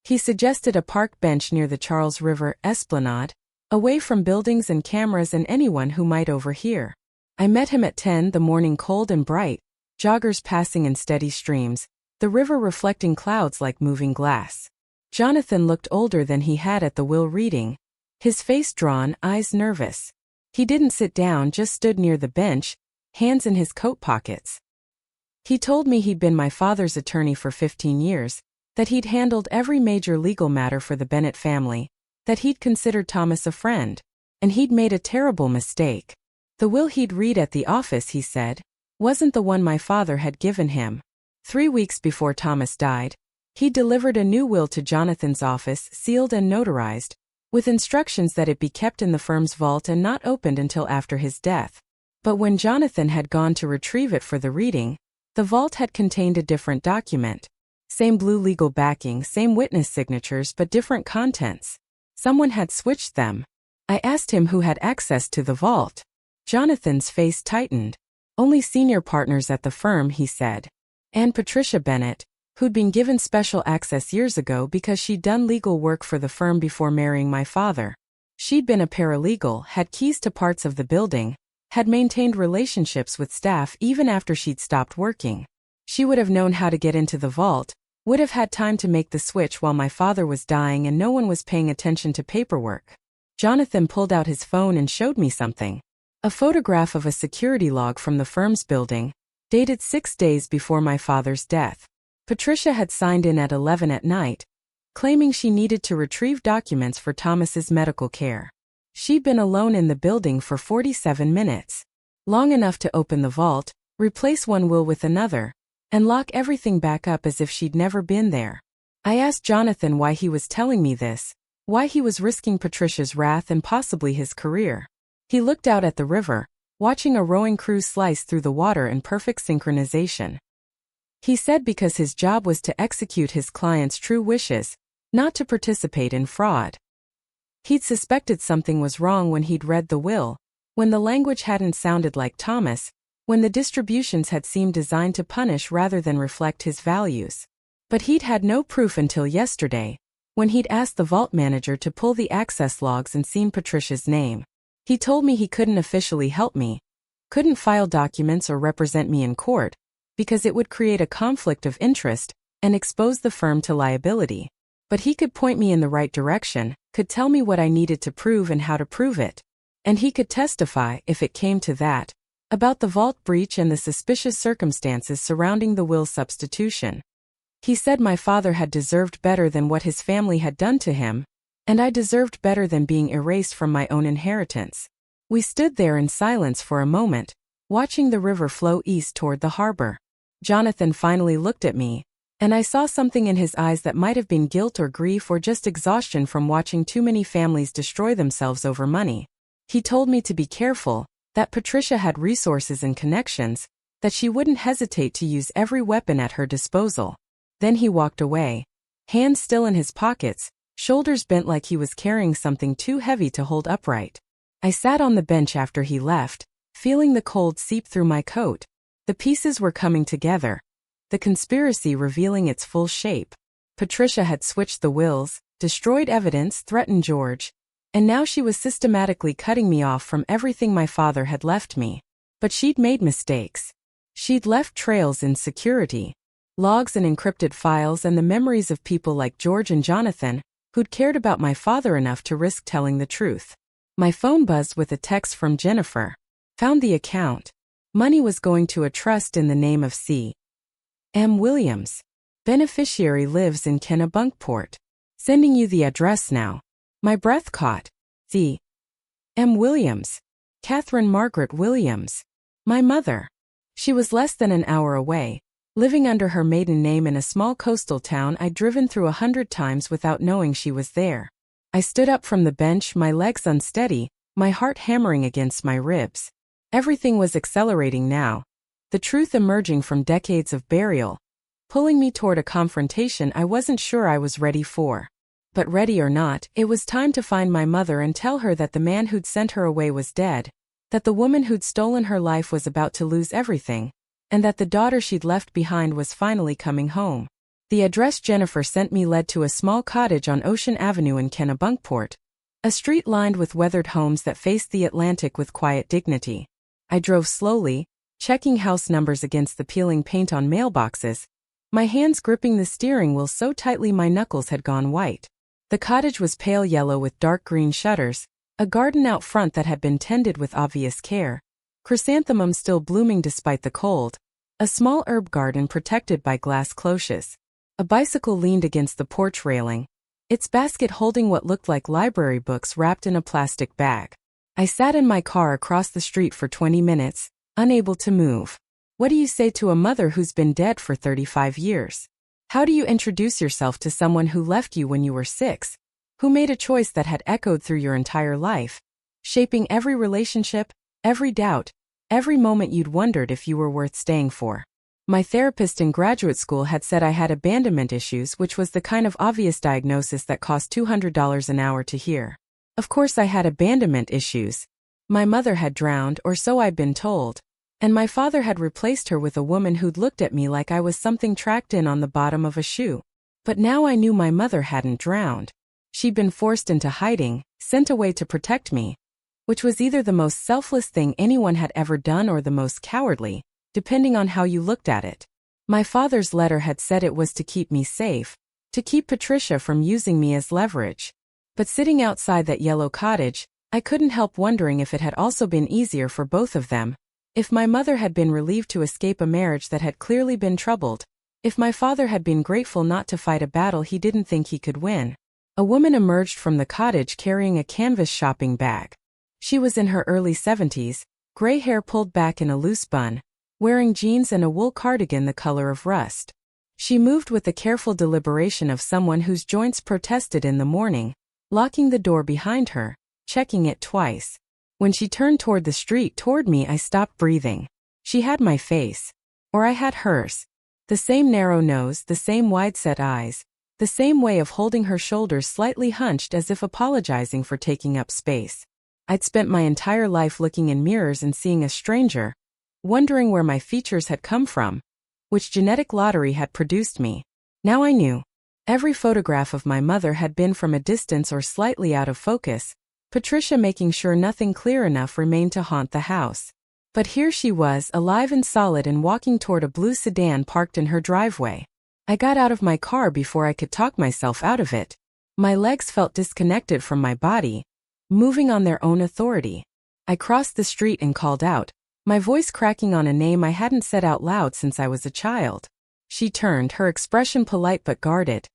He suggested a park bench near the Charles River Esplanade, away from buildings and cameras and anyone who might overhear. I met him at 10, the morning cold and bright, joggers passing in steady streams, the river reflecting clouds like moving glass. Jonathan looked older than he had at the will reading, his face drawn, eyes nervous. He didn't sit down, just stood near the bench, hands in his coat pockets. He told me he'd been my father's attorney for 15 years, that he'd handled every major legal matter for the Bennett family, that he'd considered Thomas a friend, and he'd made a terrible mistake. The will he'd read at the office, he said, wasn't the one my father had given him. 3 weeks before Thomas died, he delivered a new will to Jonathan's office, sealed and notarized, with instructions that it be kept in the firm's vault and not opened until after his death. But when Jonathan had gone to retrieve it for the reading, the vault had contained a different document. Same blue legal backing, same witness signatures, but different contents. Someone had switched them. I asked him who had access to the vault. Jonathan's face tightened. Only senior partners at the firm, he said. And Patricia Bennett, who'd been given special access years ago because she'd done legal work for the firm before marrying my father. She'd been a paralegal, had keys to parts of the building, had maintained relationships with staff even after she'd stopped working. She would have known how to get into the vault, would have had time to make the switch while my father was dying and no one was paying attention to paperwork. Jonathan pulled out his phone and showed me something. A photograph of a security log from the firm's building, dated 6 days before my father's death. Patricia had signed in at 11 at night, claiming she needed to retrieve documents for Thomas's medical care. She'd been alone in the building for 47 minutes, long enough to open the vault, replace one will with another, and lock everything back up as if she'd never been there. I asked Jonathan why he was telling me this, why he was risking Patricia's wrath and possibly his career. He looked out at the river, watching a rowing crew slice through the water in perfect synchronization. He said because his job was to execute his client's true wishes, not to participate in fraud. He'd suspected something was wrong when he'd read the will, when the language hadn't sounded like Thomas, when the distributions had seemed designed to punish rather than reflect his values. But he'd had no proof until yesterday, when he'd asked the vault manager to pull the access logs and seen Patricia's name. He told me he couldn't officially help me, couldn't file documents or represent me in court, because it would create a conflict of interest and expose the firm to liability. But he could point me in the right direction, could tell me what I needed to prove and how to prove it. And he could testify, if it came to that, about the vault breach and the suspicious circumstances surrounding the will substitution. He said my father had deserved better than what his family had done to him, and I deserved better than being erased from my own inheritance. We stood there in silence for a moment, watching the river flow east toward the harbor. Jonathan finally looked at me, and I saw something in his eyes that might have been guilt or grief or just exhaustion from watching too many families destroy themselves over money. He told me to be careful, that Patricia had resources and connections, that she wouldn't hesitate to use every weapon at her disposal. Then he walked away, hands still in his pockets, shoulders bent like he was carrying something too heavy to hold upright. I sat on the bench after he left, feeling the cold seep through my coat. The pieces were coming together, the conspiracy revealing its full shape. Patricia had switched the wills, destroyed evidence, threatened George, and now she was systematically cutting me off from everything my father had left me. But she'd made mistakes. She'd left trails in security, logs and encrypted files and the memories of people like George and Jonathan, who'd cared about my father enough to risk telling the truth. My phone buzzed with a text from Jennifer. Found the account. Money was going to a trust in the name of C. M. Williams. Beneficiary lives in Kennebunkport. Sending you the address now. My breath caught. C. M. Williams. Catherine Margaret Williams. My mother. She was less than an hour away, living under her maiden name in a small coastal town I'd driven through 100 times without knowing she was there. I stood up from the bench, my legs unsteady, my heart hammering against my ribs. Everything was accelerating now, the truth emerging from decades of burial, pulling me toward a confrontation I wasn't sure I was ready for. But ready or not, it was time to find my mother and tell her that the man who'd sent her away was dead, that the woman who'd stolen her life was about to lose everything, and that the daughter she'd left behind was finally coming home. The address Jennifer sent me led to a small cottage on Ocean Avenue in Kennebunkport, a street lined with weathered homes that faced the Atlantic with quiet dignity. I drove slowly, checking house numbers against the peeling paint on mailboxes, my hands gripping the steering wheel so tightly my knuckles had gone white. The cottage was pale yellow with dark green shutters, a garden out front that had been tended with obvious care, chrysanthemums still blooming despite the cold, a small herb garden protected by glass cloches. A bicycle leaned against the porch railing, its basket holding what looked like library books wrapped in a plastic bag. I sat in my car across the street for 20 minutes, unable to move. What do you say to a mother who's been dead for 35 years? How do you introduce yourself to someone who left you when you were 6, who made a choice that had echoed through your entire life, shaping every relationship, every doubt, every moment you'd wondered if you were worth staying for? My therapist in graduate school had said I had abandonment issues, which was the kind of obvious diagnosis that cost $200 an hour to hear. Of course I had abandonment issues. My mother had drowned, or so I'd been told, and my father had replaced her with a woman who'd looked at me like I was something tracked in on the bottom of a shoe. But now I knew my mother hadn't drowned. She'd been forced into hiding, sent away to protect me, which was either the most selfless thing anyone had ever done or the most cowardly, depending on how you looked at it. My father's letter had said it was to keep me safe, to keep Patricia from using me as leverage. But sitting outside that yellow cottage, I couldn't help wondering if it had also been easier for both of them, if my mother had been relieved to escape a marriage that had clearly been troubled, if my father had been grateful not to fight a battle he didn't think he could win. A woman emerged from the cottage carrying a canvas shopping bag. She was in her early 70s, gray hair pulled back in a loose bun, wearing jeans and a wool cardigan the color of rust. She moved with the careful deliberation of someone whose joints protested in the morning, locking the door behind her, checking it twice. When she turned toward the street toward me, I stopped breathing. She had my face. Or I had hers. The same narrow nose, the same wide-set eyes, the same way of holding her shoulders slightly hunched as if apologizing for taking up space. I'd spent my entire life looking in mirrors and seeing a stranger, wondering where my features had come from, which genetic lottery had produced me. Now I knew. Every photograph of my mother had been from a distance or slightly out of focus, Patricia making sure nothing clear enough remained to haunt the house. But here she was, alive and solid and walking toward a blue sedan parked in her driveway. I got out of my car before I could talk myself out of it. My legs felt disconnected from my body, moving on their own authority. I crossed the street and called out, my voice cracking on a name I hadn't said out loud since I was a child. She turned, her expression polite but guarded.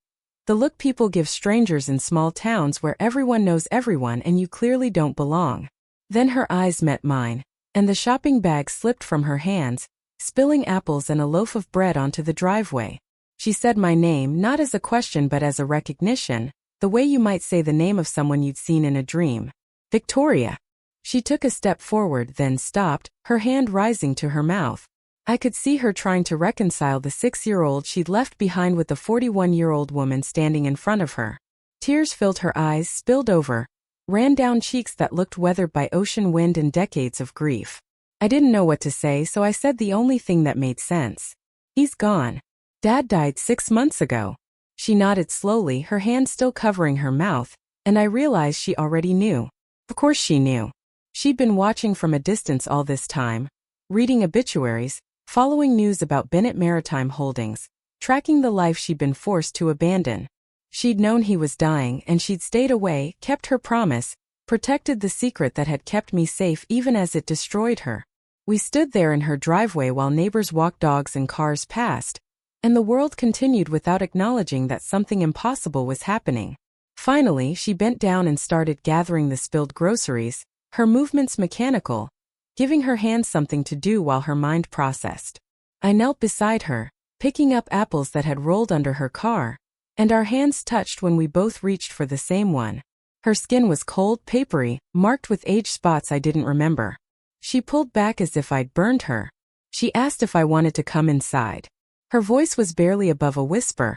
The look people give strangers in small towns where everyone knows everyone and you clearly don't belong. Then her eyes met mine, and the shopping bag slipped from her hands, spilling apples and a loaf of bread onto the driveway. She said my name not as a question but as a recognition, the way you might say the name of someone you'd seen in a dream. Victoria. She took a step forward, then stopped, her hand rising to her mouth. I could see her trying to reconcile the 6-year-old she'd left behind with the 41-year-old woman standing in front of her. Tears filled her eyes, spilled over, ran down cheeks that looked weathered by ocean wind and decades of grief. I didn't know what to say, so I said the only thing that made sense. He's gone. Dad died 6 months ago. She nodded slowly, her hand still covering her mouth, and I realized she already knew. Of course she knew. She'd been watching from a distance all this time, reading obituaries, following news about Bennett Maritime Holdings, tracking the life she'd been forced to abandon. She'd known he was dying and she'd stayed away, kept her promise, protected the secret that had kept me safe even as it destroyed her. We stood there in her driveway while neighbors walked dogs and cars past, and the world continued without acknowledging that something impossible was happening. Finally, she bent down and started gathering the spilled groceries, her movements mechanical, giving her hands something to do while her mind processed. I knelt beside her, picking up apples that had rolled under her car, and our hands touched when we both reached for the same one. Her skin was cold, papery, marked with age spots I didn't remember. She pulled back as if I'd burned her. She asked if I wanted to come inside. Her voice was barely above a whisper,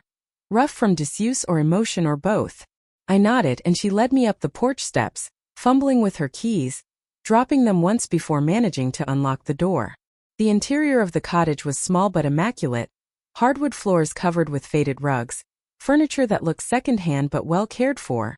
rough from disuse or emotion or both. I nodded and she led me up the porch steps, fumbling with her keys, dropping them once before managing to unlock the door. The interior of the cottage was small but immaculate, hardwood floors covered with faded rugs, furniture that looked secondhand but well cared for,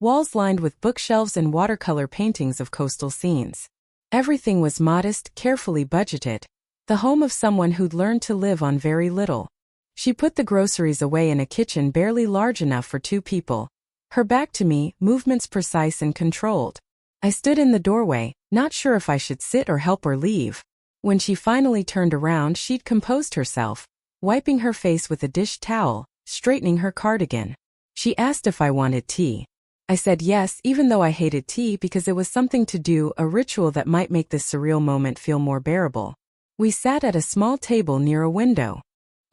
walls lined with bookshelves and watercolor paintings of coastal scenes. Everything was modest, carefully budgeted, the home of someone who'd learned to live on very little. She put the groceries away in a kitchen barely large enough for 2 people, her back to me, movements precise and controlled. I stood in the doorway, not sure if I should sit or help her leave. When she finally turned around, she'd composed herself, wiping her face with a dish towel, straightening her cardigan. She asked if I wanted tea. I said yes, even though I hated tea because it was something to do, a ritual that might make this surreal moment feel more bearable. We sat at a small table near a window,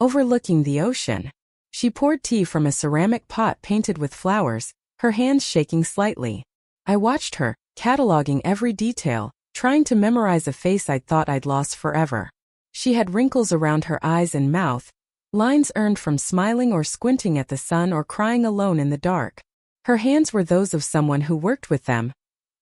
overlooking the ocean. She poured tea from a ceramic pot painted with flowers, her hands shaking slightly. I watched her, cataloging every detail, trying to memorize a face I'd thought I'd lost forever. She had wrinkles around her eyes and mouth, lines earned from smiling or squinting at the sun or crying alone in the dark. Her hands were those of someone who worked with them,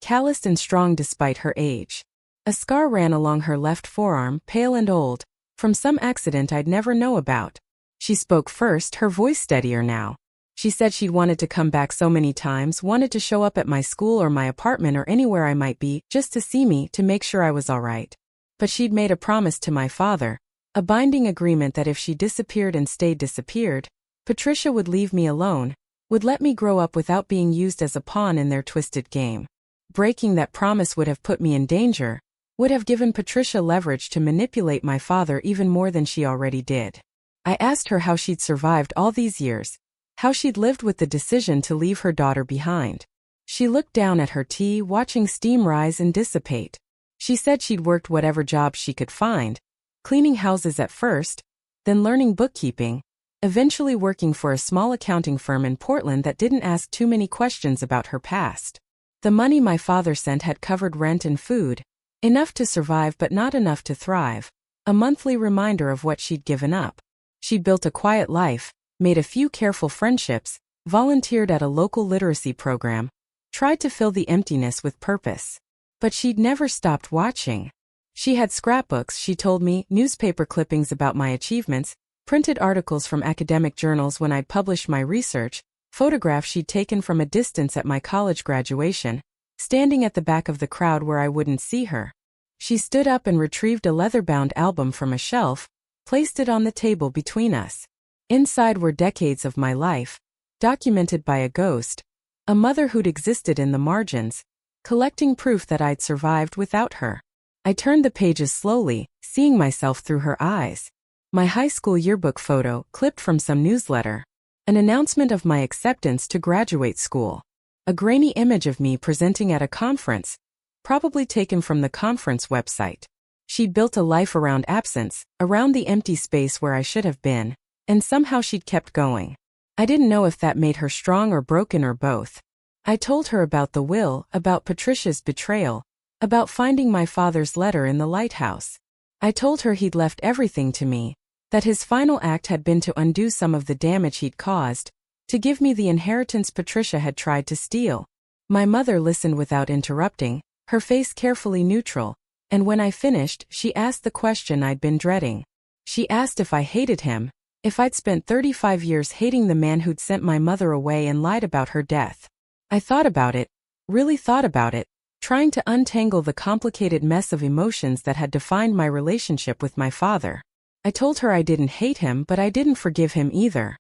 calloused and strong despite her age. A scar ran along her left forearm, pale and old, from some accident I'd never know about. She spoke first, her voice steadier now. She said she'd wanted to come back so many times, wanted to show up at my school or my apartment or anywhere I might be, just to see me, to make sure I was all right. But she'd made a promise to my father, a binding agreement that if she disappeared and stayed disappeared, Patricia would leave me alone, would let me grow up without being used as a pawn in their twisted game. Breaking that promise would have put me in danger, would have given Patricia leverage to manipulate my father even more than she already did. I asked her how she'd survived all these years, how she'd lived with the decision to leave her daughter behind. She looked down at her tea, watching steam rise and dissipate. She said she'd worked whatever jobs she could find, cleaning houses at first, then learning bookkeeping, eventually working for a small accounting firm in Portland that didn't ask too many questions about her past. The money my father sent had covered rent and food, enough to survive but not enough to thrive, a monthly reminder of what she'd given up. She'd built a quiet life, made a few careful friendships, volunteered at a local literacy program, tried to fill the emptiness with purpose. But she'd never stopped watching. She had scrapbooks, she told me, newspaper clippings about my achievements, printed articles from academic journals when I'd published my research, photographs she'd taken from a distance at my college graduation, standing at the back of the crowd where I wouldn't see her. She stood up and retrieved a leather-bound album from a shelf, placed it on the table between us. Inside were decades of my life, documented by a ghost, a mother who'd existed in the margins, collecting proof that I'd survived without her. I turned the pages slowly, seeing myself through her eyes. My high school yearbook photo, clipped from some newsletter. An announcement of my acceptance to graduate school. A grainy image of me presenting at a conference, probably taken from the conference website. She'd built a life around absence, around the empty space where I should have been, and somehow she'd kept going. I didn't know if that made her strong or broken or both. I told her about the will, about Patricia's betrayal, about finding my father's letter in the lighthouse. I told her he'd left everything to me, that his final act had been to undo some of the damage he'd caused, to give me the inheritance Patricia had tried to steal. My mother listened without interrupting, her face carefully neutral, and when I finished, she asked the question I'd been dreading. She asked if I hated him, if I'd spent 35 years hating the man who'd sent my mother away and lied about her death. I thought about it, really thought about it, trying to untangle the complicated mess of emotions that had defined my relationship with my father. I told her I didn't hate him, but I didn't forgive him either.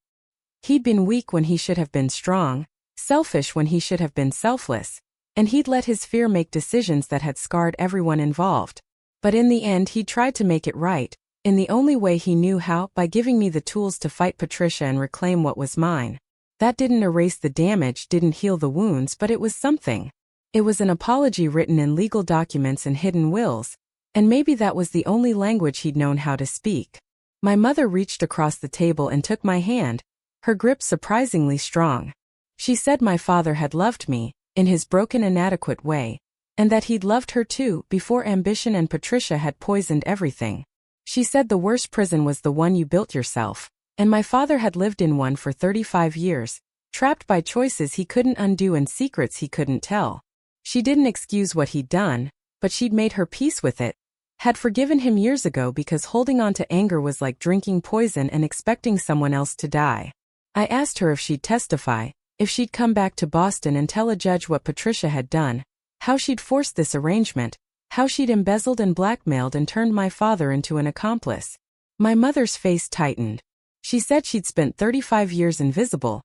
He'd been weak when he should have been strong, selfish when he should have been selfless, and he'd let his fear make decisions that had scarred everyone involved. But in the end he tried to make it right, in the only way he knew how, by giving me the tools to fight Patricia and reclaim what was mine. That didn't erase the damage, didn't heal the wounds, but it was something. It was an apology written in legal documents and hidden wills, and maybe that was the only language he'd known how to speak. My mother reached across the table and took my hand, her grip surprisingly strong. She said my father had loved me, in his broken inadequate way, and that he'd loved her too, before ambition and Patricia had poisoned everything. She said the worst prison was the one you built yourself, and my father had lived in one for 35 years, trapped by choices he couldn't undo and secrets he couldn't tell. She didn't excuse what he'd done, but she'd made her peace with it, had forgiven him years ago because holding on to anger was like drinking poison and expecting someone else to die. I asked her if she'd testify, if she'd come back to Boston and tell a judge what Patricia had done, how she'd forced this arrangement, how she'd embezzled and blackmailed and turned my father into an accomplice. My mother's face tightened. She said she'd spent 35 years invisible,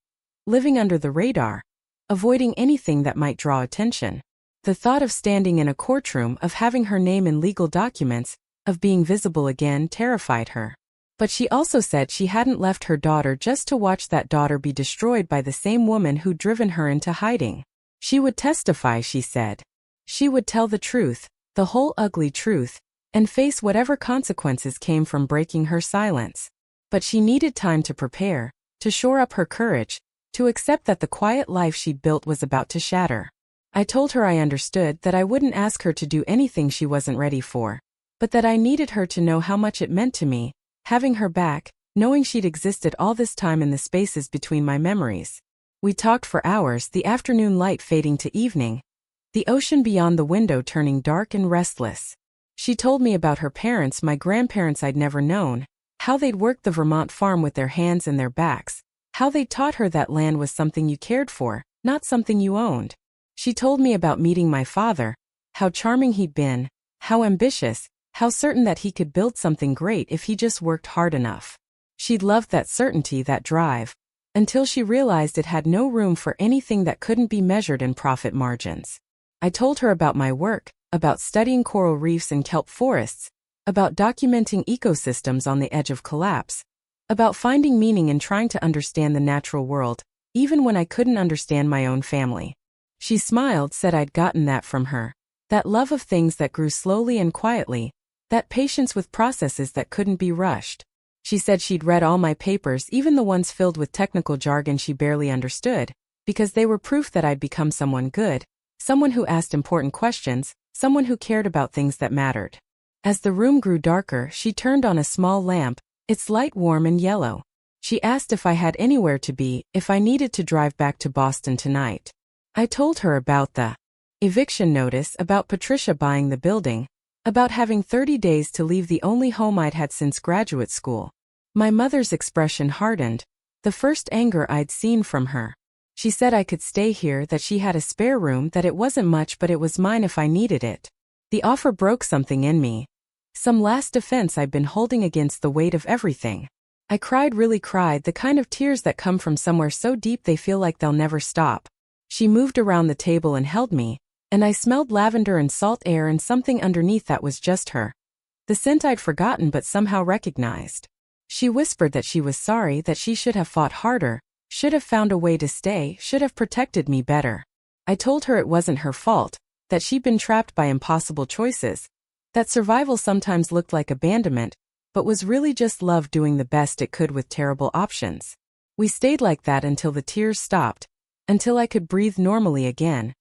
living under the radar, avoiding anything that might draw attention. The thought of standing in a courtroom, of having her name in legal documents, of being visible again terrified her. But she also said she hadn't left her daughter just to watch that daughter be destroyed by the same woman who'd driven her into hiding. She would testify, she said. She would tell the truth, the whole ugly truth, and face whatever consequences came from breaking her silence. But she needed time to prepare, to shore up her courage, to accept that the quiet life she'd built was about to shatter. I told her I understood, that I wouldn't ask her to do anything she wasn't ready for, but that I needed her to know how much it meant to me, having her back, knowing she'd existed all this time in the spaces between my memories. We talked for hours, the afternoon light fading to evening, the ocean beyond the window turning dark and restless. She told me about her parents, my grandparents I'd never known, how they'd worked the Vermont farm with their hands and their backs, how they'd taught her that land was something you cared for, not something you owned. She told me about meeting my father, how charming he'd been, how ambitious, how certain that he could build something great if he just worked hard enough. She'd loved that certainty, that drive, until she realized it had no room for anything that couldn't be measured in profit margins. I told her about my work, about studying coral reefs and kelp forests, about documenting ecosystems on the edge of collapse, about finding meaning in trying to understand the natural world, even when I couldn't understand my own family. She smiled, said I'd gotten that from her. That love of things that grew slowly and quietly, that patience with processes that couldn't be rushed. She said she'd read all my papers, even the ones filled with technical jargon she barely understood, because they were proof that I'd become someone good, someone who asked important questions, someone who cared about things that mattered. As the room grew darker, she turned on a small lamp, its light warm and yellow. She asked if I had anywhere to be, if I needed to drive back to Boston tonight. I told her about the eviction notice, about Patricia buying the building, about having 30 days to leave the only home I'd had since graduate school. My mother's expression hardened, the first anger I'd seen from her. She said I could stay here, that she had a spare room, that it wasn't much but it was mine if I needed it. The offer broke something in me. Some last defense I'd been holding against the weight of everything. I cried, really cried, the kind of tears that come from somewhere so deep they feel like they'll never stop. She moved around the table and held me, and I smelled lavender and salt air and something underneath that was just her. The scent I'd forgotten but somehow recognized. She whispered that she was sorry, that she should have fought harder, should have found a way to stay, should have protected me better. I told her it wasn't her fault, that she'd been trapped by impossible choices, that survival sometimes looked like abandonment, but was really just love doing the best it could with terrible options. We stayed like that until the tears stopped, until I could breathe normally again,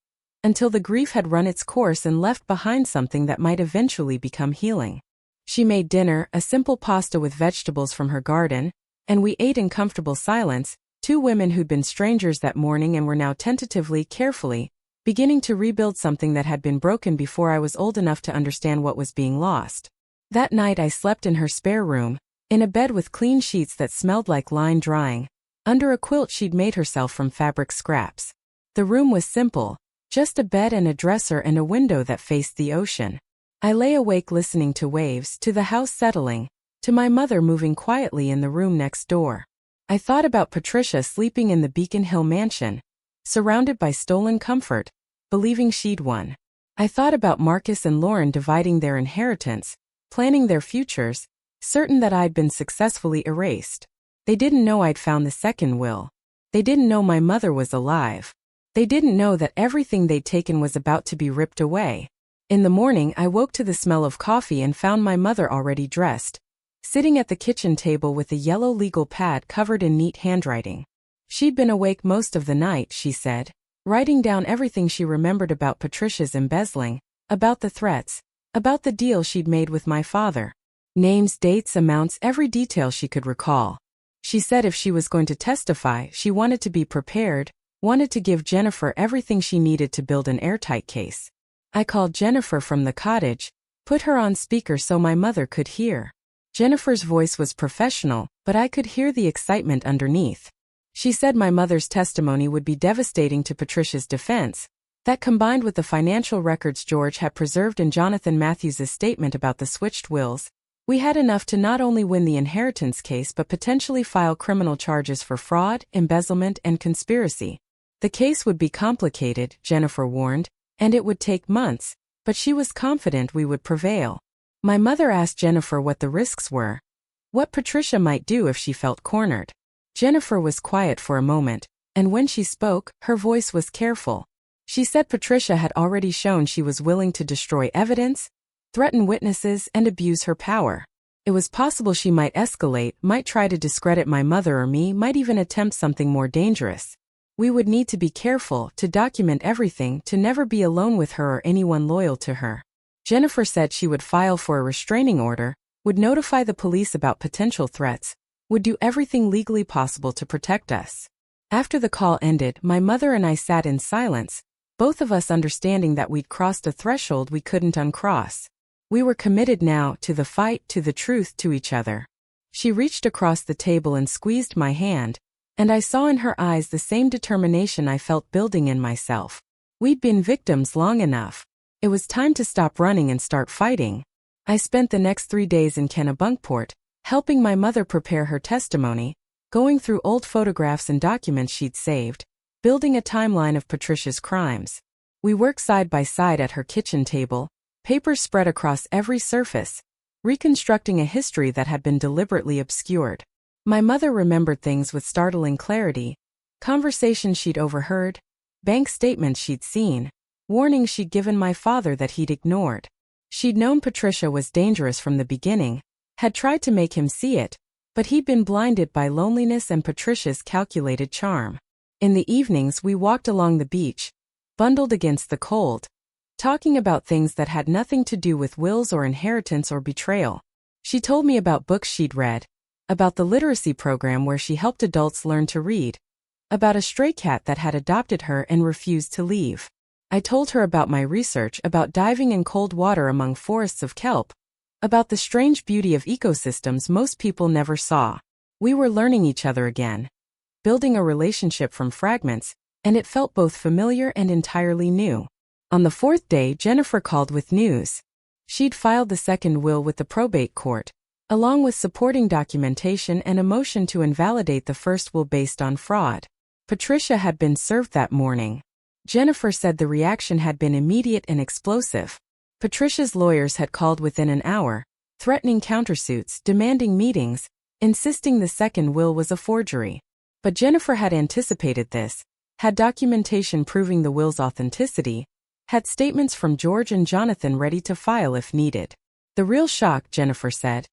until the grief had run its course and left behind something that might eventually become healing. She made dinner, a simple pasta with vegetables from her garden, and we ate in comfortable silence, two women who'd been strangers that morning and were now tentatively, carefully, beginning to rebuild something that had been broken before I was old enough to understand what was being lost. That night I slept in her spare room, in a bed with clean sheets that smelled like line drying, under a quilt she'd made herself from fabric scraps. The room was simple, just a bed and a dresser and a window that faced the ocean. I lay awake listening to waves, to the house settling, to my mother moving quietly in the room next door. I thought about Patricia sleeping in the Beacon Hill mansion, surrounded by stolen comfort, believing she'd won. I thought about Marcus and Lauren dividing their inheritance, planning their futures, certain that I'd been successfully erased. They didn't know I'd found the second will. They didn't know my mother was alive. They didn't know that everything they'd taken was about to be ripped away. In the morning I woke to the smell of coffee and found my mother already dressed, sitting at the kitchen table with a yellow legal pad covered in neat handwriting. She'd been awake most of the night, she said, writing down everything she remembered about Patricia's embezzling, about the threats, about the deal she'd made with my father. Names, dates, amounts, every detail she could recall. She said if she was going to testify, she wanted to be prepared, wanted to give Jennifer everything she needed to build an airtight case. I called Jennifer from the cottage, put her on speaker so my mother could hear. Jennifer's voice was professional, but I could hear the excitement underneath. She said my mother's testimony would be devastating to Patricia's defense, that combined with the financial records George had preserved in Jonathan Matthews's statement about the switched wills, we had enough to not only win the inheritance case but potentially file criminal charges for fraud, embezzlement, and conspiracy. The case would be complicated, Jennifer warned, and it would take months, but she was confident we would prevail. My mother asked Jennifer what the risks were, what Patricia might do if she felt cornered. Jennifer was quiet for a moment, and when she spoke, her voice was careful. She said Patricia had already shown she was willing to destroy evidence, threaten witnesses, and abuse her power. It was possible she might escalate, might try to discredit my mother or me, might even attempt something more dangerous. We would need to be careful, to document everything, to never be alone with her or anyone loyal to her. Jennifer said she would file for a restraining order, would notify the police about potential threats, would do everything legally possible to protect us. After the call ended, my mother and I sat in silence, both of us understanding that we'd crossed a threshold we couldn't uncross. We were committed now, to the fight, to the truth, to each other. She reached across the table and squeezed my hand, and I saw in her eyes the same determination I felt building in myself. We'd been victims long enough. It was time to stop running and start fighting. I spent the next 3 days in Kennebunkport, helping my mother prepare her testimony, going through old photographs and documents she'd saved, building a timeline of Patricia's crimes. We worked side by side at her kitchen table, papers spread across every surface, reconstructing a history that had been deliberately obscured. My mother remembered things with startling clarity, conversations she'd overheard, bank statements she'd seen, warnings she'd given my father that he'd ignored. She'd known Patricia was dangerous from the beginning, had tried to make him see it, but he'd been blinded by loneliness and Patricia's calculated charm. In the evenings we walked along the beach, bundled against the cold, talking about things that had nothing to do with wills or inheritance or betrayal. She told me about books she'd read, about the literacy program where she helped adults learn to read, about a stray cat that had adopted her and refused to leave. I told her about my research, about diving in cold water among forests of kelp, about the strange beauty of ecosystems most people never saw. We were learning each other again, building a relationship from fragments, and it felt both familiar and entirely new. On the fourth day, Jennifer called with news. She'd filed the second will with the probate court, along with supporting documentation and a motion to invalidate the first will based on fraud. Patricia had been served that morning. Jennifer said the reaction had been immediate and explosive. Patricia's lawyers had called within an hour, threatening countersuits, demanding meetings, insisting the second will was a forgery. But Jennifer had anticipated this, had documentation proving the will's authenticity, had statements from George and Jonathan ready to file if needed. The real shock, Jennifer said,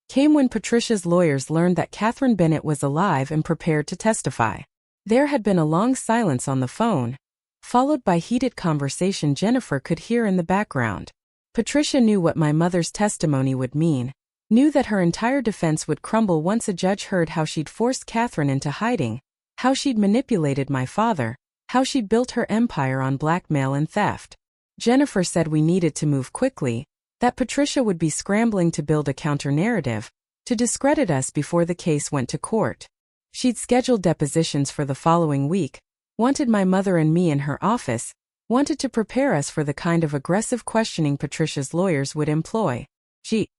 came when Patricia's lawyers learned that Catherine Bennett was alive and prepared to testify. There had been a long silence on the phone, followed by heated conversation Jennifer could hear in the background. Patricia knew what my mother's testimony would mean, knew that her entire defense would crumble once a judge heard how she'd forced Catherine into hiding, how she'd manipulated my father, how she'd built her empire on blackmail and theft. Jennifer said we needed to move quickly, that Patricia would be scrambling to build a counter-narrative, to discredit us before the case went to court. She'd scheduled depositions for the following week, wanted my mother and me in her office, wanted to prepare us for the kind of aggressive questioning Patricia's lawyers would employ. She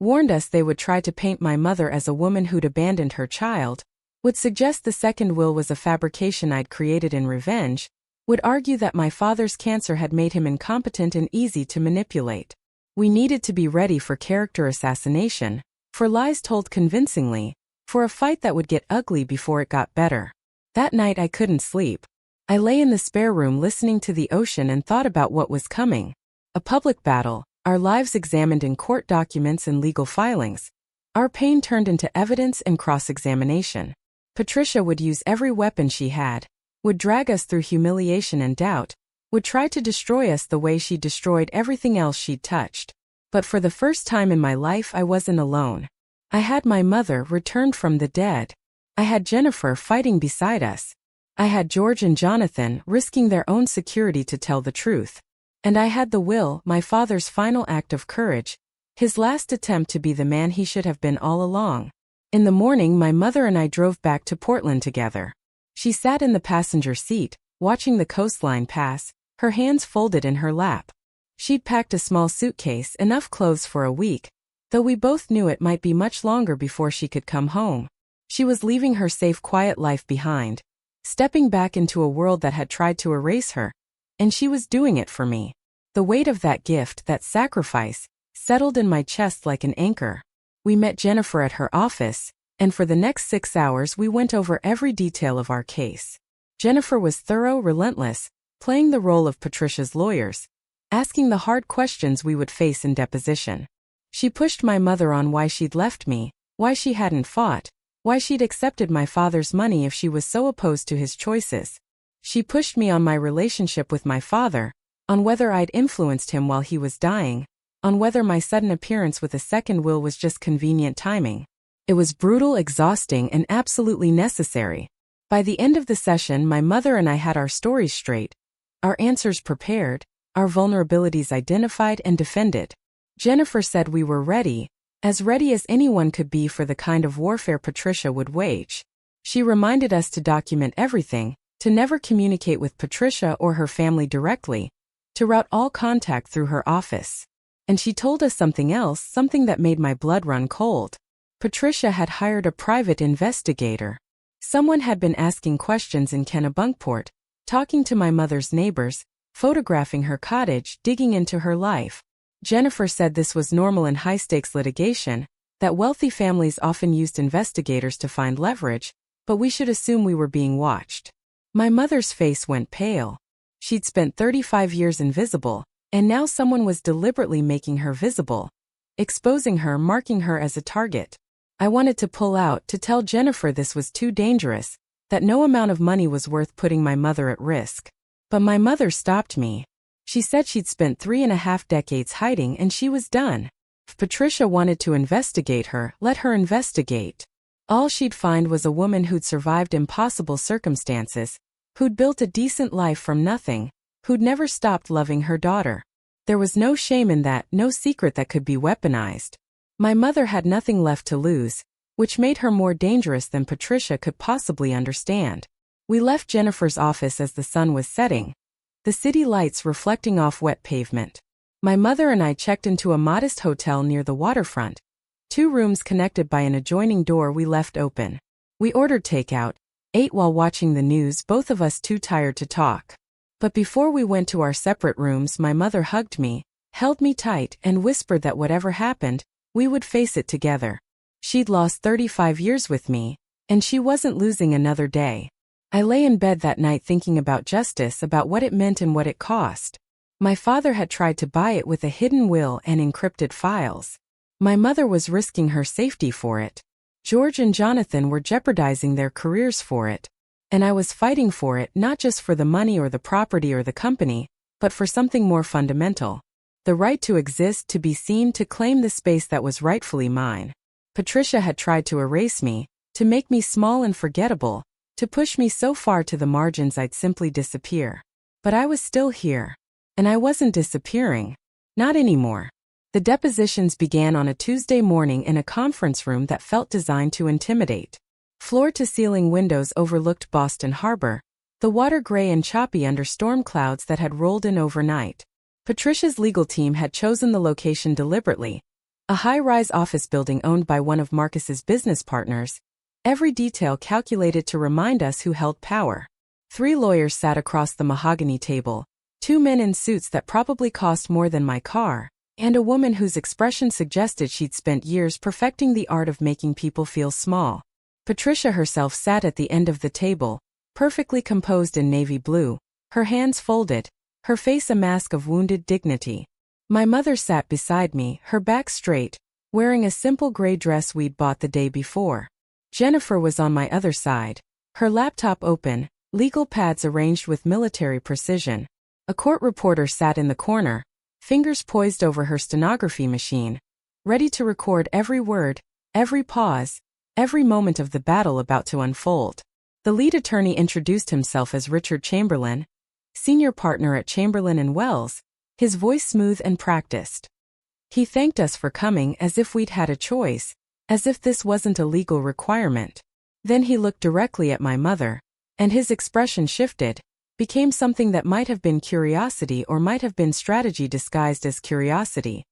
warned us they would try to paint my mother as a woman who'd abandoned her child, would suggest the second will was a fabrication I'd created in revenge, would argue that my father's cancer had made him incompetent and easy to manipulate. We needed to be ready for character assassination, for lies told convincingly, for a fight that would get ugly before it got better. That night I couldn't sleep. I lay in the spare room listening to the ocean and thought about what was coming. A public battle, our lives examined in court documents and legal filings. Our pain turned into evidence and cross-examination. Patricia would use every weapon she had, would drag us through humiliation and doubt, would try to destroy us the way she destroyed everything else she'd touched. But for the first time in my life I wasn't alone. I had my mother returned from the dead. I had Jennifer fighting beside us. I had George and Jonathan risking their own security to tell the truth. And I had the will, my father's final act of courage, his last attempt to be the man he should have been all along. In the morning my mother and I drove back to Portland together. She sat in the passenger seat, watching the coastline pass, her hands folded in her lap. She'd packed a small suitcase, enough clothes for a week, though we both knew it might be much longer before she could come home. She was leaving her safe, quiet life behind, stepping back into a world that had tried to erase her, and she was doing it for me. The weight of that gift, that sacrifice, settled in my chest like an anchor. We met Jennifer at her office, and for the next 6 hours we went over every detail of our case. Jennifer was thorough, relentless, playing the role of Patricia's lawyers, asking the hard questions we would face in deposition. She pushed my mother on why she'd left me, why she hadn't fought, why she'd accepted my father's money if she was so opposed to his choices. She pushed me on my relationship with my father, on whether I'd influenced him while he was dying, on whether my sudden appearance with a second will was just convenient timing. It was brutal, exhausting, and absolutely necessary. By the end of the session, my mother and I had our stories straight, our answers prepared, our vulnerabilities identified and defended. Jennifer said we were ready as anyone could be for the kind of warfare Patricia would wage. She reminded us to document everything, to never communicate with Patricia or her family directly, to route all contact through her office. And she told us something else, something that made my blood run cold. Patricia had hired a private investigator. Someone had been asking questions in Kennebunkport, talking to my mother's neighbors, photographing her cottage, digging into her life. Jennifer said this was normal in high-stakes litigation, that wealthy families often used investigators to find leverage, but we should assume we were being watched. My mother's face went pale. She'd spent 35 years invisible, and now someone was deliberately making her visible, exposing her, marking her as a target. I wanted to pull out, to tell Jennifer this was too dangerous, that no amount of money was worth putting my mother at risk. But my mother stopped me. She said she'd spent 3.5 decades hiding and she was done. If Patricia wanted to investigate her, let her investigate. All she'd find was a woman who'd survived impossible circumstances, who'd built a decent life from nothing, who'd never stopped loving her daughter. There was no shame in that, no secret that could be weaponized. My mother had nothing left to lose, which made her more dangerous than Patricia could possibly understand. We left Jennifer's office as the sun was setting, the city lights reflecting off wet pavement. My mother and I checked into a modest hotel near the waterfront, 2 rooms connected by an adjoining door we left open. We ordered takeout, ate while watching the news, both of us too tired to talk. But before we went to our separate rooms, my mother hugged me, held me tight, and whispered that whatever happened, we would face it together. She'd lost 35 years with me, and she wasn't losing another day. I lay in bed that night thinking about justice, about what it meant and what it cost. My father had tried to buy it with a hidden will and encrypted files. My mother was risking her safety for it. George and Jonathan were jeopardizing their careers for it. And I was fighting for it, not just for the money or the property or the company, but for something more fundamental. The right to exist, to be seen, to claim the space that was rightfully mine. Patricia had tried to erase me, to make me small and forgettable, to push me so far to the margins I'd simply disappear. But I was still here. And I wasn't disappearing. Not anymore. The depositions began on a Tuesday morning in a conference room that felt designed to intimidate. Floor-to-ceiling windows overlooked Boston Harbor, the water gray and choppy under storm clouds that had rolled in overnight. Patricia's legal team had chosen the location deliberately, a high-rise office building owned by one of Marcus's business partners, every detail calculated to remind us who held power. 3 lawyers sat across the mahogany table, 2 men in suits that probably cost more than my car, and a woman whose expression suggested she'd spent years perfecting the art of making people feel small. Patricia herself sat at the end of the table, perfectly composed in navy blue, her hands folded, her face a mask of wounded dignity. My mother sat beside me, her back straight, wearing a simple gray dress we'd bought the day before. Jennifer was on my other side, her laptop open, legal pads arranged with military precision. A court reporter sat in the corner, fingers poised over her stenography machine, ready to record every word, every pause, every moment of the battle about to unfold. The lead attorney introduced himself as Richard Chamberlain, senior partner at Chamberlain & Wells, his voice smooth and practiced. He thanked us for coming as if we'd had a choice, as if this wasn't a legal requirement. Then he looked directly at my mother, and his expression shifted, became something that might have been curiosity or might have been strategy disguised as curiosity.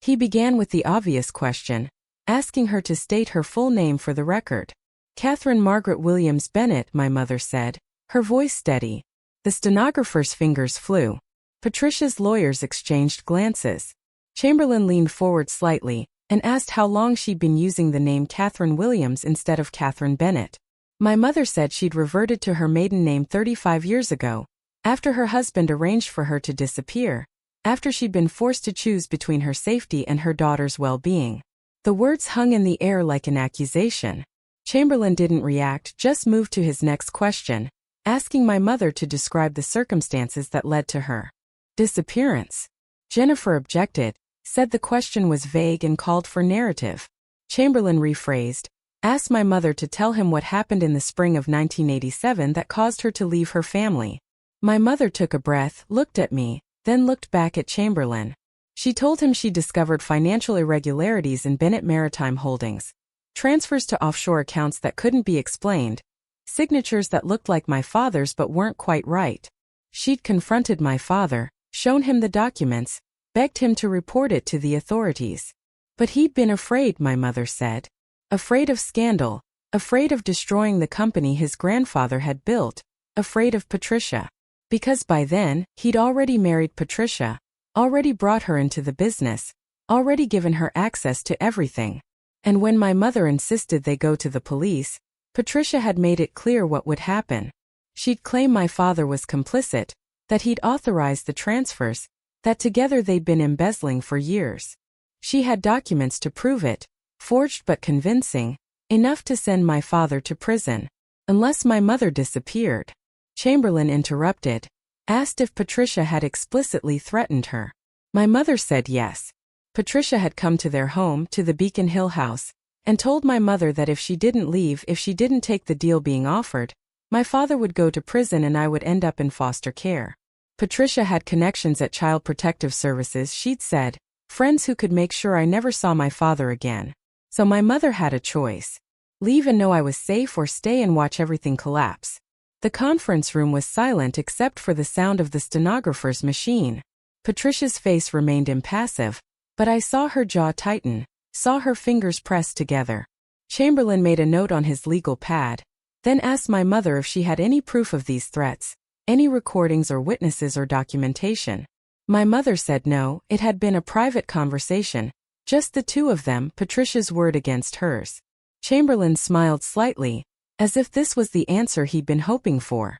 He began with the obvious question, asking her to state her full name for the record. Catherine Margaret Williams Bennett, my mother said, her voice steady. The stenographer's fingers flew. Patricia's lawyers exchanged glances. Chamberlain leaned forward slightly and asked how long she'd been using the name Catherine Williams instead of Catherine Bennett. My mother said she'd reverted to her maiden name 35 years ago, after her husband arranged for her to disappear, after she'd been forced to choose between her safety and her daughter's well-being. The words hung in the air like an accusation. Chamberlain didn't react, just moved to his next question, asking my mother to describe the circumstances that led to her disappearance. Jennifer objected, said the question was vague and called for narrative. Chamberlain rephrased, asked my mother to tell him what happened in the spring of 1987 that caused her to leave her family. My mother took a breath, looked at me, then looked back at Chamberlain. She told him she discovered financial irregularities in Bennett Maritime Holdings, transfers to offshore accounts that couldn't be explained, signatures that looked like my father's but weren't quite right. She'd confronted my father, shown him the documents, begged him to report it to the authorities. But he'd been afraid, my mother said. Afraid of scandal, afraid of destroying the company his grandfather had built, afraid of Patricia. Because by then, he'd already married Patricia, already brought her into the business, already given her access to everything. And when my mother insisted they go to the police, Patricia had made it clear what would happen. She'd claim my father was complicit, that he'd authorized the transfers, that together they'd been embezzling for years. She had documents to prove it, forged but convincing, enough to send my father to prison, unless my mother disappeared. Chamberlain interrupted, asked if Patricia had explicitly threatened her. My mother said yes. Patricia had come to their home, to the Beacon Hill house, and told my mother that if she didn't leave, if she didn't take the deal being offered, my father would go to prison and I would end up in foster care. Patricia had connections at Child Protective Services, she'd said, friends who could make sure I never saw my father again. So my mother had a choice. Leave and know I was safe, or stay and watch everything collapse. The conference room was silent except for the sound of the stenographer's machine. Patricia's face remained impassive, but I saw her jaw tighten, saw her fingers press together. Chamberlain made a note on his legal pad, then asked my mother if she had any proof of these threats, any recordings or witnesses or documentation. My mother said no, it had been a private conversation, just the two of them, Patricia's word against hers. Chamberlain smiled slightly, as if this was the answer he'd been hoping for.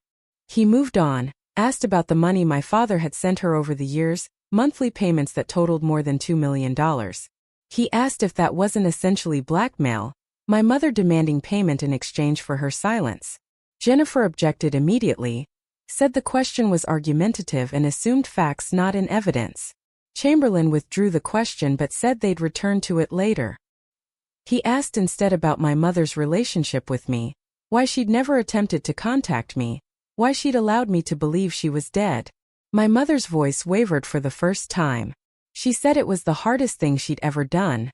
He moved on, asked about the money my father had sent her over the years, monthly payments that totaled more than $2 million. He asked if that wasn't essentially blackmail, my mother demanding payment in exchange for her silence. Jennifer objected immediately, said the question was argumentative and assumed facts not in evidence. Chamberlain withdrew the question but said they'd return to it later. He asked instead about my mother's relationship with me, why she'd never attempted to contact me, why she'd allowed me to believe she was dead. My mother's voice wavered for the first time. She said it was the hardest thing she'd ever done,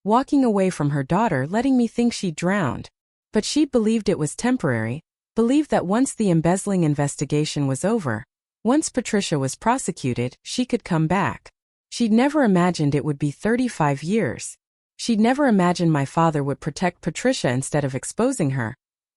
walking away from her daughter, letting me think she'd drowned. But she believed it was temporary, believed that once the embezzling investigation was over, once Patricia was prosecuted, she could come back. She'd never imagined it would be 35 years. She'd never imagined my father would protect Patricia instead of exposing her,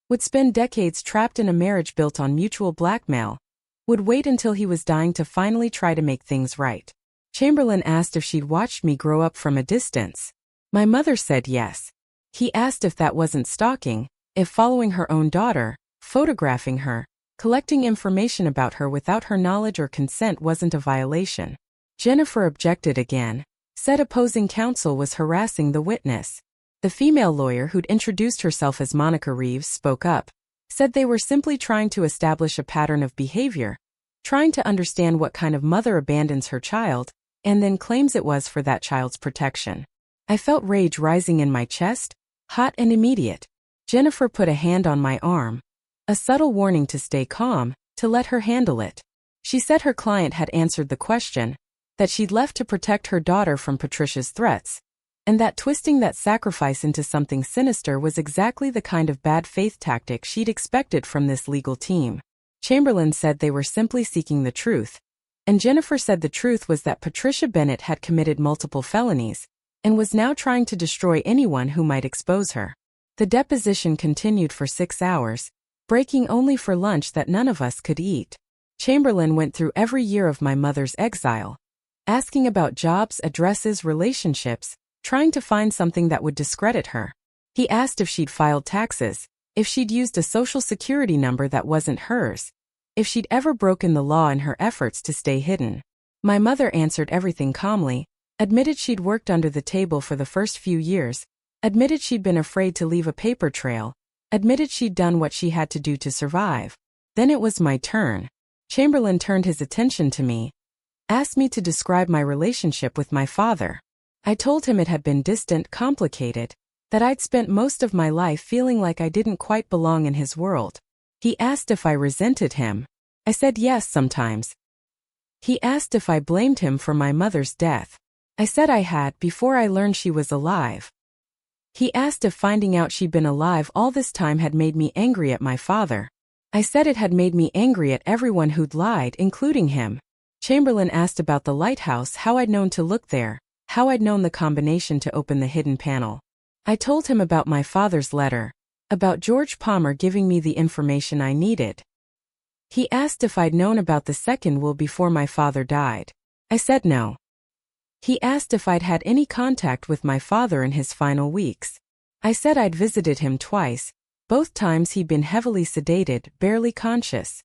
would spend decades trapped in a marriage built on mutual blackmail, would wait until he was dying to finally try to make things right. Chamberlain asked if she'd watched me grow up from a distance. My mother said yes. He asked if that wasn't stalking, if following her own daughter, photographing her, collecting information about her without her knowledge or consent wasn't a violation. Jennifer objected again, said opposing counsel was harassing the witness. The female lawyer who'd introduced herself as Monica Reeves spoke up, said they were simply trying to establish a pattern of behavior, trying to understand what kind of mother abandons her child, and then claims it was for that child's protection. I felt rage rising in my chest, hot and immediate. Jennifer put a hand on my arm, a subtle warning to stay calm, to let her handle it. She said her client had answered the question, that she'd left to protect her daughter from Patricia's threats, and that twisting that sacrifice into something sinister was exactly the kind of bad faith tactic she'd expected from this legal team. Chamberlain said they were simply seeking the truth, and Jennifer said the truth was that Patricia Bennett had committed multiple felonies, and was now trying to destroy anyone who might expose her. The deposition continued for 6 hours, breaking only for lunch that none of us could eat. Chamberlain went through every year of my mother's exile, asking about jobs, addresses, relationships, trying to find something that would discredit her. He asked if she'd filed taxes, if she'd used a social security number that wasn't hers, if she'd ever broken the law in her efforts to stay hidden. My mother answered everything calmly, admitted she'd worked under the table for the first few years, admitted she'd been afraid to leave a paper trail, admitted she'd done what she had to do to survive. Then it was my turn. Chamberlain turned his attention to me, asked me to describe my relationship with my father. I told him it had been distant, complicated, that I'd spent most of my life feeling like I didn't quite belong in his world. He asked if I resented him. I said yes sometimes. He asked if I blamed him for my mother's death. I said I had before I learned she was alive. He asked if finding out she'd been alive all this time had made me angry at my father. I said it had made me angry at everyone who'd lied, including him. Chamberlain asked about the lighthouse, how I'd known to look there, how I'd known the combination to open the hidden panel. I told him about my father's letter, about George Palmer giving me the information I needed. He asked if I'd known about the second will before my father died. I said no. He asked if I'd had any contact with my father in his final weeks. I said I'd visited him twice, both times he'd been heavily sedated, barely conscious.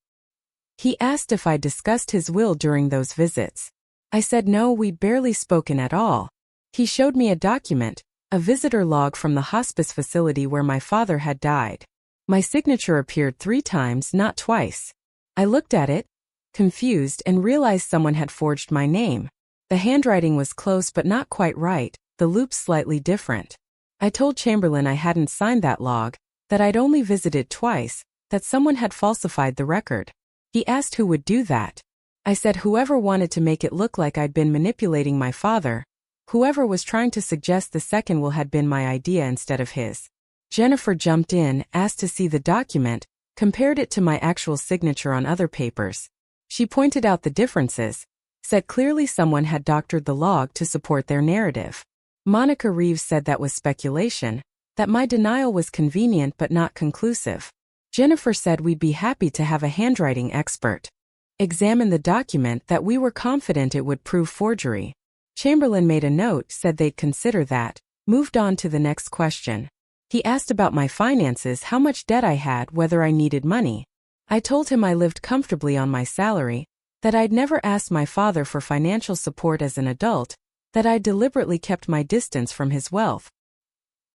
He asked if I'd discussed his will during those visits. I said no, we'd barely spoken at all. He showed me a document, a visitor log from the hospice facility where my father had died. My signature appeared 3 times, not twice. I looked at it, confused, and realized someone had forged my name. The handwriting was close but not quite right, the loops slightly different. I told Chamberlain I hadn't signed that log, that I'd only visited twice, that someone had falsified the record. He asked who would do that. I said whoever wanted to make it look like I'd been manipulating my father, Whoever was trying to suggest the second will had been my idea instead of his. Jennifer jumped in, asked to see the document, compared it to my actual signature on other papers. She pointed out the differences, said clearly someone had doctored the log to support their narrative. Monica Reeves said that was speculation, that my denial was convenient but not conclusive. Jennifer said we'd be happy to have a handwriting expert examine the document, that we were confident it would prove forgery. Chamberlain made a note, said they'd consider that, moved on to the next question. He asked about my finances, how much debt I had, whether I needed money. I told him I lived comfortably on my salary, that I'd never asked my father for financial support as an adult, that I deliberately kept my distance from his wealth.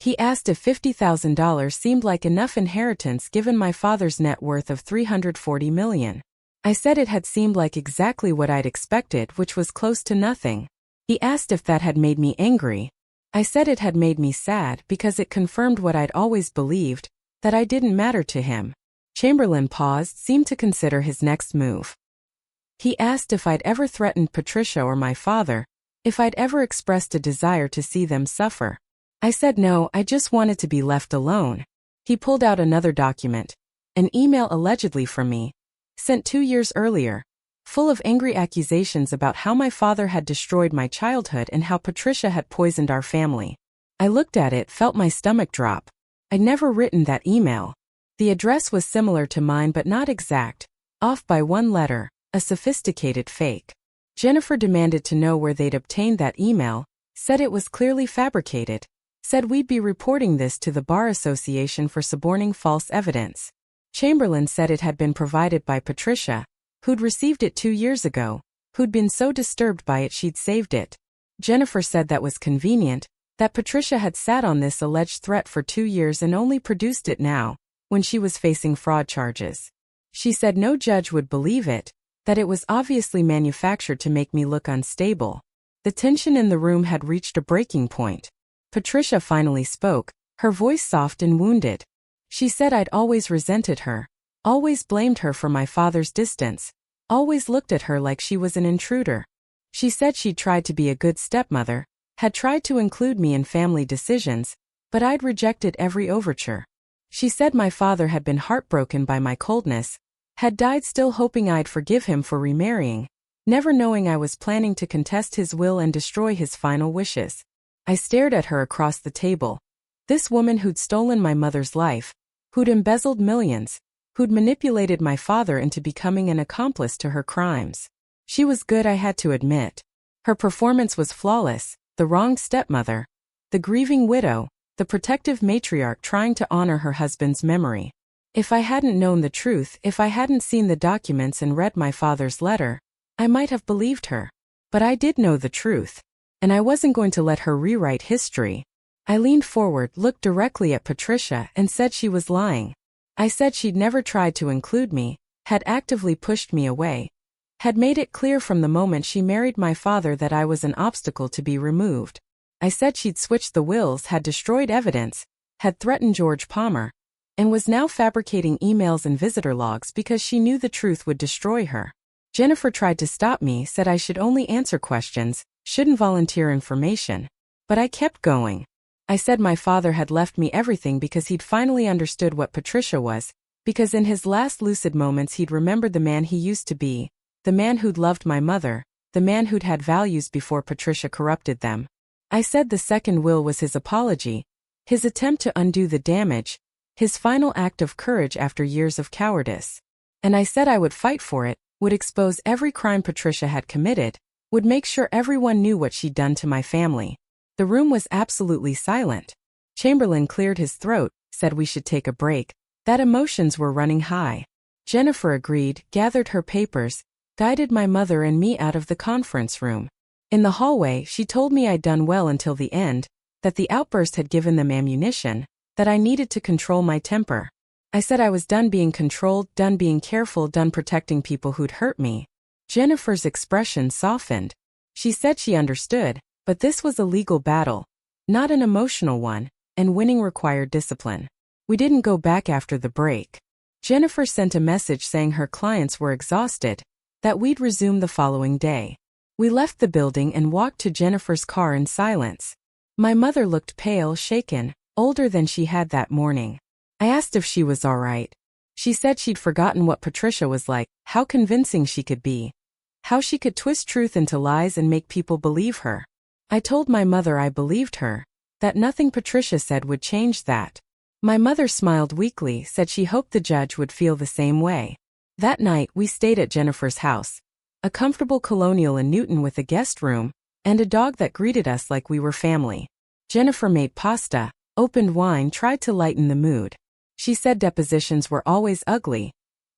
He asked if $50,000 seemed like enough inheritance given my father's net worth of $340 million. I said it had seemed like exactly what I'd expected, which was close to nothing. He asked if that had made me angry. I said it had made me sad because it confirmed what I'd always believed, that I didn't matter to him. Chamberlain paused, seemed to consider his next move. He asked if I'd ever threatened Patricia or my father, if I'd ever expressed a desire to see them suffer. I said no, I just wanted to be left alone. He pulled out another document, an email allegedly from me, sent 2 years earlier, full of angry accusations about how my father had destroyed my childhood and how Patricia had poisoned our family. I looked at it, felt my stomach drop. I'd never written that email. The address was similar to mine but not exact, off by one letter, a sophisticated fake. Jennifer demanded to know where they'd obtained that email, said it was clearly fabricated, said we'd be reporting this to the Bar Association for suborning false evidence. Chamberlain said it had been provided by Patricia, who'd received it 2 years ago, who'd been so disturbed by it she'd saved it. Jennifer said that was convenient, that Patricia had sat on this alleged threat for 2 years and only produced it now, when she was facing fraud charges. She said no judge would believe it, that it was obviously manufactured to make me look unstable. The tension in the room had reached a breaking point. Patricia finally spoke, her voice soft and wounded. She said I'd always resented her, always blamed her for my father's distance, always looked at her like she was an intruder. She said she'd tried to be a good stepmother, had tried to include me in family decisions, but I'd rejected every overture. She said my father had been heartbroken by my coldness, had died still hoping I'd forgive him for remarrying, never knowing I was planning to contest his will and destroy his final wishes. I stared at her across the table. This woman who'd stolen my mother's life, who'd embezzled millions, who'd manipulated my father into becoming an accomplice to her crimes. She was good, I had to admit. Her performance was flawless, the wronged stepmother, the grieving widow, the protective matriarch trying to honor her husband's memory. If I hadn't known the truth, if I hadn't seen the documents and read my father's letter, I might have believed her. But I did know the truth, and I wasn't going to let her rewrite history. I leaned forward, looked directly at Patricia, and said she was lying. I said she'd never tried to include me, had actively pushed me away, had made it clear from the moment she married my father that I was an obstacle to be removed. I said she'd switched the wills, had destroyed evidence, had threatened George Palmer, and was now fabricating emails and visitor logs because she knew the truth would destroy her. Jennifer tried to stop me, said I should only answer questions, shouldn't volunteer information. But I kept going. I said my father had left me everything because he'd finally understood what Patricia was, because in his last lucid moments he'd remembered the man he used to be, the man who'd loved my mother, the man who'd had values before Patricia corrupted them. I said the second will was his apology, his attempt to undo the damage, his final act of courage after years of cowardice. And I said I would fight for it, would expose every crime Patricia had committed, would make sure everyone knew what she'd done to my family. The room was absolutely silent. Chamberlain cleared his throat, said we should take a break, that emotions were running high. Jennifer agreed, gathered her papers, guided my mother and me out of the conference room. In the hallway, she told me I'd done well until the end, that the outburst had given them ammunition, that I needed to control my temper. I said I was done being controlled, done being careful, done protecting people who'd hurt me. Jennifer's expression softened. She said she understood, but this was a legal battle, not an emotional one, and winning required discipline. We didn't go back after the break. Jennifer sent a message saying her clients were exhausted, that we'd resume the following day. We left the building and walked to Jennifer's car in silence. My mother looked pale, shaken, older than she had that morning. I asked if she was all right. She said she'd forgotten what Patricia was like, how convincing she could be, how she could twist truth into lies and make people believe her. I told my mother I believed her, that nothing Patricia said would change that. My mother smiled weakly, said she hoped the judge would feel the same way. That night we stayed at Jennifer's house, a comfortable colonial in Newton with a guest room, and a dog that greeted us like we were family. Jennifer made pasta, opened wine, tried to lighten the mood. She said depositions were always ugly,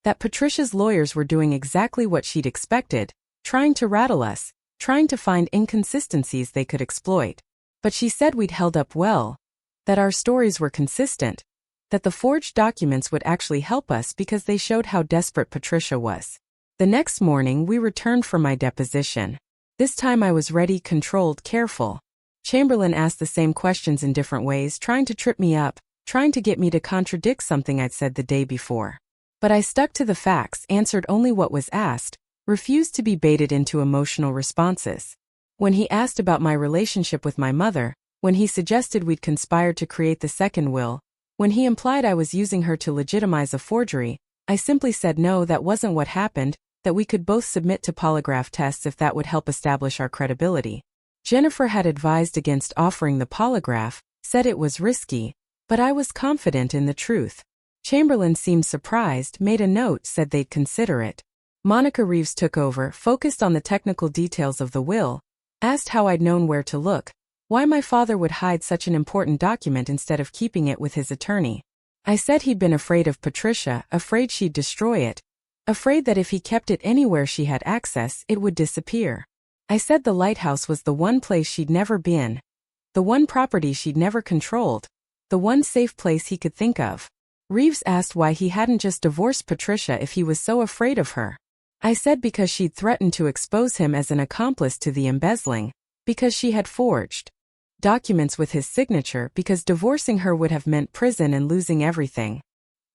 that Patricia's lawyers were doing exactly what she'd expected, trying to rattle us, trying to find inconsistencies they could exploit. But she said we'd held up well, that our stories were consistent, that the forged documents would actually help us because they showed how desperate Patricia was. The next morning we returned for my deposition. This time I was ready, controlled, careful. Chamberlain asked the same questions in different ways, trying to trip me up, trying to get me to contradict something I'd said the day before. But I stuck to the facts, answered only what was asked, refused to be baited into emotional responses. When he asked about my relationship with my mother, when he suggested we'd conspired to create the second will, when he implied I was using her to legitimize a forgery, I simply said no, that wasn't what happened, that we could both submit to polygraph tests if that would help establish our credibility. Jennifer had advised against offering the polygraph, said it was risky, but I was confident in the truth. Chamberlain seemed surprised, made a note, said they'd consider it. Monica Reeves took over, focused on the technical details of the will, asked how I'd known where to look, why my father would hide such an important document instead of keeping it with his attorney. I said he'd been afraid of Patricia, afraid she'd destroy it, afraid that if he kept it anywhere she had access, it would disappear. I said the lighthouse was the one place she'd never been, the one property she'd never controlled, the one safe place he could think of. Reeves asked why he hadn't just divorced Patricia if he was so afraid of her. I said because she'd threatened to expose him as an accomplice to the embezzling, because she had forged documents with his signature, because divorcing her would have meant prison and losing everything.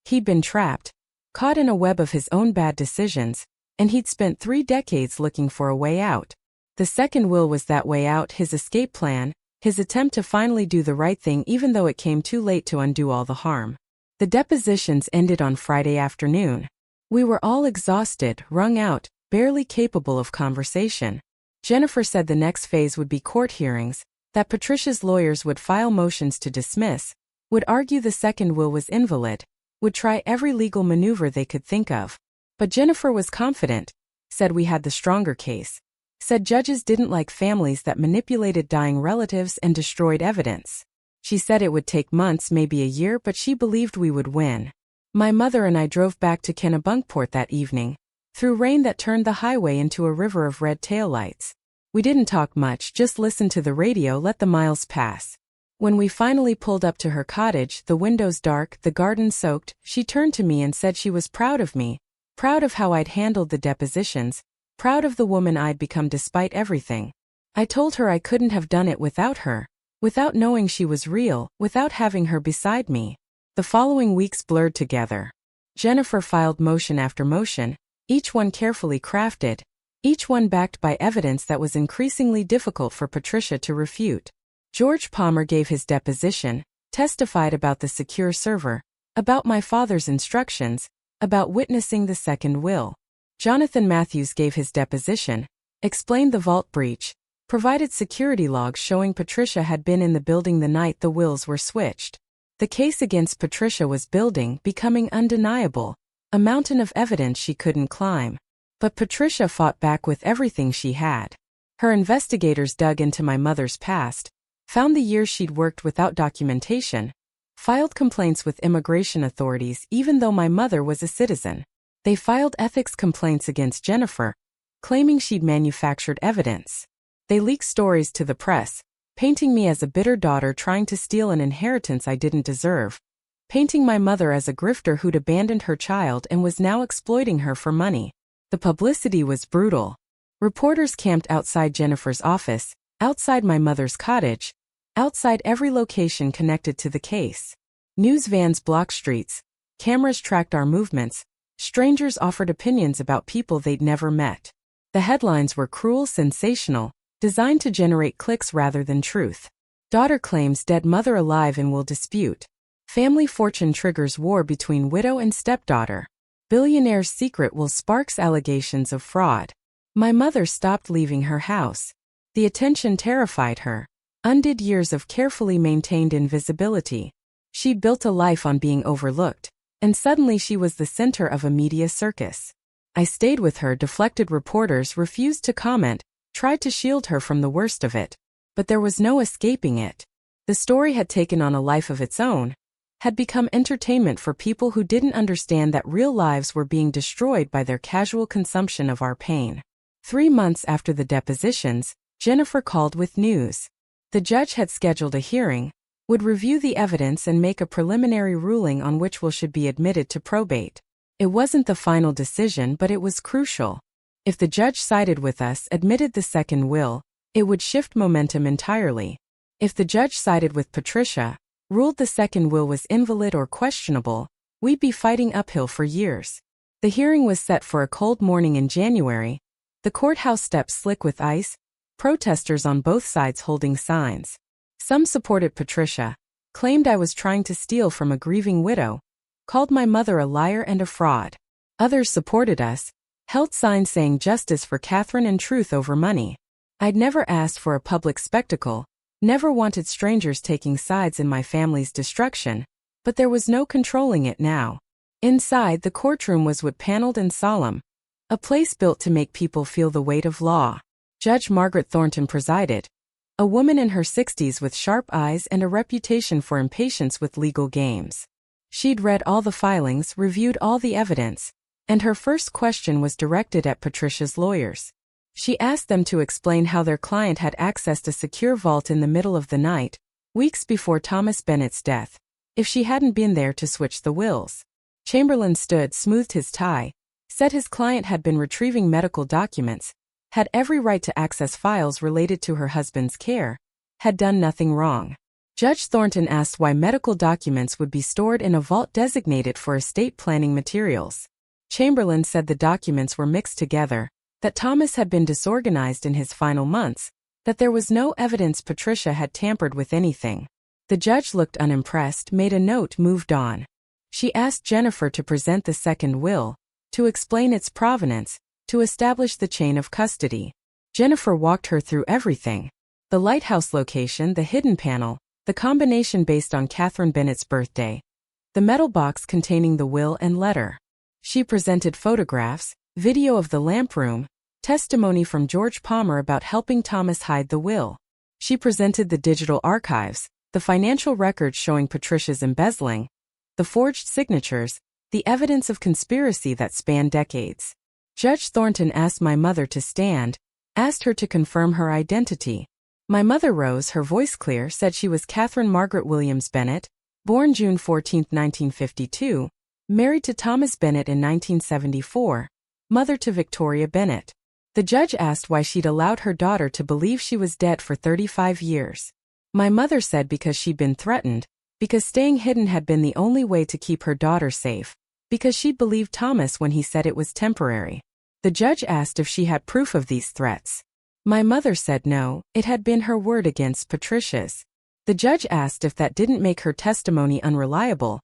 He'd been trapped, caught in a web of his own bad decisions, and he'd spent 3 decades looking for a way out. The second will was that way out, his escape plan, his attempt to finally do the right thing even though it came too late to undo all the harm. The depositions ended on Friday afternoon. We were all exhausted, wrung out, barely capable of conversation. Jennifer said the next phase would be court hearings, that Patricia's lawyers would file motions to dismiss, would argue the second will was invalid, would try every legal maneuver they could think of. But Jennifer was confident, said we had the stronger case, said judges didn't like families that manipulated dying relatives and destroyed evidence. She said it would take months, maybe a year, but she believed we would win. My mother and I drove back to Kennebunkport that evening, through rain that turned the highway into a river of red taillights. We didn't talk much, just listened to the radio, let the miles pass. When we finally pulled up to her cottage, the windows dark, the garden soaked, she turned to me and said she was proud of me, proud of how I'd handled the depositions, proud of the woman I'd become despite everything. I told her I couldn't have done it without her, without knowing she was real, without having her beside me. The following weeks blurred together. Jennifer filed motion after motion, each one carefully crafted, each one backed by evidence that was increasingly difficult for Patricia to refute. George Palmer gave his deposition, testified about the secure server, about my father's instructions, about witnessing the second will. Jonathan Matthews gave his deposition, explained the vault breach, provided security logs showing Patricia had been in the building the night the wills were switched. The case against Patricia was building, becoming undeniable, a mountain of evidence she couldn't climb. But Patricia fought back with everything she had. Her investigators dug into my mother's past, found the years she'd worked without documentation, filed complaints with immigration authorities even though my mother was a citizen. They filed ethics complaints against Jennifer, claiming she'd manufactured evidence. They leaked stories to the press, painting me as a bitter daughter trying to steal an inheritance I didn't deserve, painting my mother as a grifter who'd abandoned her child and was now exploiting her for money. The publicity was brutal. Reporters camped outside Jennifer's office, outside my mother's cottage, outside every location connected to the case. News vans blocked streets, cameras tracked our movements, strangers offered opinions about people they'd never met. The headlines were cruel, sensational, designed to generate clicks rather than truth. Daughter claims dead mother alive and will dispute. Family fortune triggers war between widow and stepdaughter. Billionaire's secret will sparks allegations of fraud. My mother stopped leaving her house. The attention terrified her. Undid years of carefully maintained invisibility. She built a life on being overlooked, and suddenly she was the center of a media circus. I stayed with her. Deflected reporters refused to comment, tried to shield her from the worst of it. But there was no escaping it. The story had taken on a life of its own, had become entertainment for people who didn't understand that real lives were being destroyed by their casual consumption of our pain. 3 months after the depositions, Jennifer called with news. The judge had scheduled a hearing, would review the evidence and make a preliminary ruling on which will should be admitted to probate. It wasn't the final decision, but it was crucial. If the judge sided with us, admitted the second will, it would shift momentum entirely. If the judge sided with Patricia, ruled the second will was invalid or questionable, we'd be fighting uphill for years. The hearing was set for a cold morning in January, the courthouse steps slick with ice, protesters on both sides holding signs. Some supported Patricia, claimed I was trying to steal from a grieving widow, called my mother a liar and a fraud. Others supported us, held signs saying justice for Catherine and truth over money. I'd never asked for a public spectacle, never wanted strangers taking sides in my family's destruction, but there was no controlling it now. Inside, the courtroom was wood-paneled and solemn, a place built to make people feel the weight of law. Judge Margaret Thornton presided, a woman in her 60s with sharp eyes and a reputation for impatience with legal games. She'd read all the filings, reviewed all the evidence, and her first question was directed at Patricia's lawyers. She asked them to explain how their client had accessed a secure vault in the middle of the night, weeks before Thomas Bennett's death, if she hadn't been there to switch the wills. Chamberlain stood, smoothed his tie, said his client had been retrieving medical documents, had every right to access files related to her husband's care, had done nothing wrong. Judge Thornton asked why medical documents would be stored in a vault designated for estate planning materials. Chamberlain said the documents were mixed together, that Thomas had been disorganized in his final months, that there was no evidence Patricia had tampered with anything. The judge looked unimpressed, made a note, moved on. She asked Jennifer to present the second will, to explain its provenance, to establish the chain of custody. Jennifer walked her through everything. The lighthouse location, the hidden panel, the combination based on Catherine Bennett's birthday, the metal box containing the will and letter. She presented photographs, video of the lamp room, testimony from George Palmer about helping Thomas hide the will. She presented the digital archives, the financial records showing Patricia's embezzling, the forged signatures, the evidence of conspiracy that spanned decades. Judge Thornton asked my mother to stand, asked her to confirm her identity. My mother rose, her voice clear, said she was Catherine Margaret Williams Bennett, born June 14, 1952, married to Thomas Bennett in 1974, mother to Victoria Bennett. The judge asked why she'd allowed her daughter to believe she was dead for 35 years. My mother said because she'd been threatened, because staying hidden had been the only way to keep her daughter safe, because she'd believed Thomas when he said it was temporary. The judge asked if she had proof of these threats. My mother said no, it had been her word against Patricia's. The judge asked if that didn't make her testimony unreliable,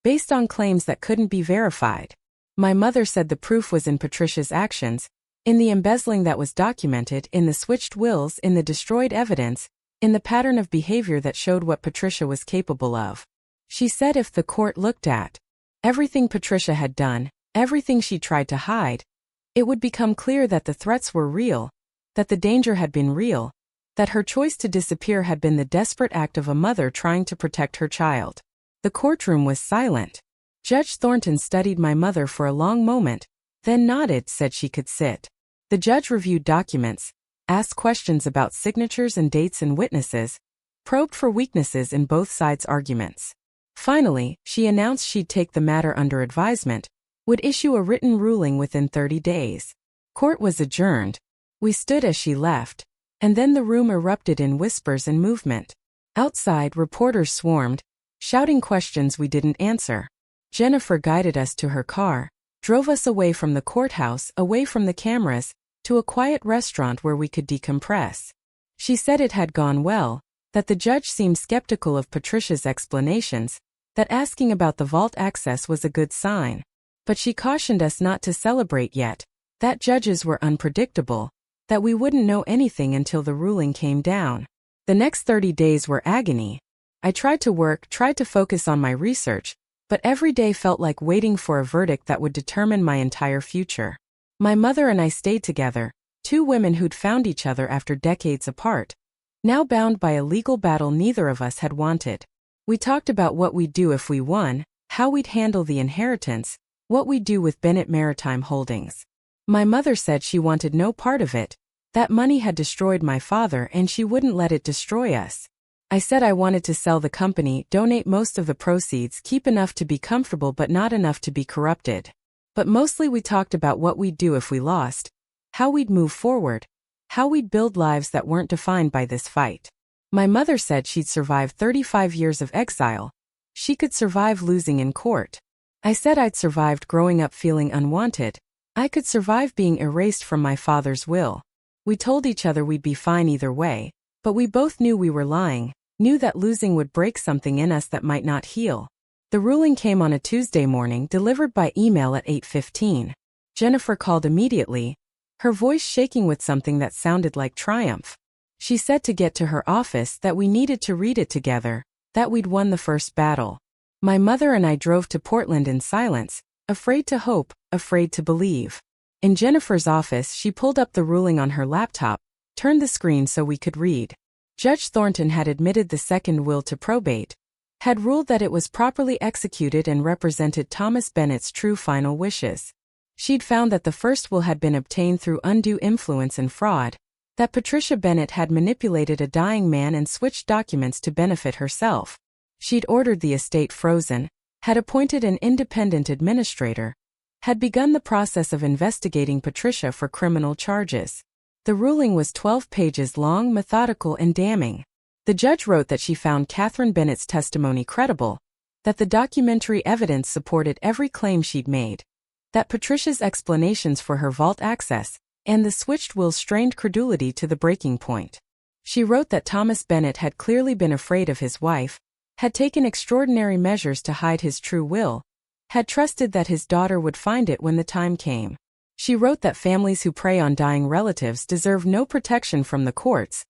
based on claims that couldn't be verified. My mother said the proof was in Patricia's actions, in the embezzling that was documented, in the switched wills, in the destroyed evidence, in the pattern of behavior that showed what Patricia was capable of. She said if the court looked at everything Patricia had done, everything she tried to hide, it would become clear that the threats were real, that the danger had been real, that her choice to disappear had been the desperate act of a mother trying to protect her child. The courtroom was silent. Judge Thornton studied my mother for a long moment, then nodded, said she could sit. The judge reviewed documents, asked questions about signatures and dates and witnesses, probed for weaknesses in both sides' arguments. Finally, she announced she'd take the matter under advisement, would issue a written ruling within 30 days. Court was adjourned. We stood as she left, and then the room erupted in whispers and movement. Outside, reporters swarmed, shouting questions we didn't answer. Jennifer guided us to her car, drove us away from the courthouse, away from the cameras, to a quiet restaurant where we could decompress. She said it had gone well, that the judge seemed skeptical of Patricia's explanations, that asking about the vault access was a good sign. But she cautioned us not to celebrate yet, that judges were unpredictable, that we wouldn't know anything until the ruling came down. The next 30 days were agony. I tried to work, tried to focus on my research, but every day felt like waiting for a verdict that would determine my entire future. My mother and I stayed together, two women who'd found each other after decades apart, now bound by a legal battle neither of us had wanted. We talked about what we'd do if we won, how we'd handle the inheritance, what we'd do with Bennett Maritime Holdings. My mother said she wanted no part of it, that money had destroyed my father and she wouldn't let it destroy us. I said I wanted to sell the company, donate most of the proceeds, keep enough to be comfortable but not enough to be corrupted. But mostly we talked about what we'd do if we lost, how we'd move forward, how we'd build lives that weren't defined by this fight. My mother said she'd survive 35 years of exile. She could survive losing in court. I said I'd survived growing up feeling unwanted. I could survive being erased from my father's will. We told each other we'd be fine either way, but we both knew we were lying, knew that losing would break something in us that might not heal. The ruling came on a Tuesday morning, delivered by email at 8:15. Jennifer called immediately, her voice shaking with something that sounded like triumph. She said to get to her office, that we needed to read it together, that we'd won the first battle. My mother and I drove to Portland in silence, afraid to hope, afraid to believe. In Jennifer's office, she pulled up the ruling on her laptop, turned the screen so we could read. Judge Thornton had admitted the second will to probate, had ruled that it was properly executed and represented Thomas Bennett's true final wishes. She'd found that the first will had been obtained through undue influence and fraud, that Patricia Bennett had manipulated a dying man and switched documents to benefit herself. She'd ordered the estate frozen, had appointed an independent administrator, had begun the process of investigating Patricia for criminal charges. The ruling was 12 pages long, methodical and damning. The judge wrote that she found Catherine Bennett's testimony credible, that the documentary evidence supported every claim she'd made, that Patricia's explanations for her vault access and the switched will strained credulity to the breaking point. She wrote that Thomas Bennett had clearly been afraid of his wife, had taken extraordinary measures to hide his true will, had trusted that his daughter would find it when the time came. She wrote that families who prey on dying relatives deserve no protection from the courts,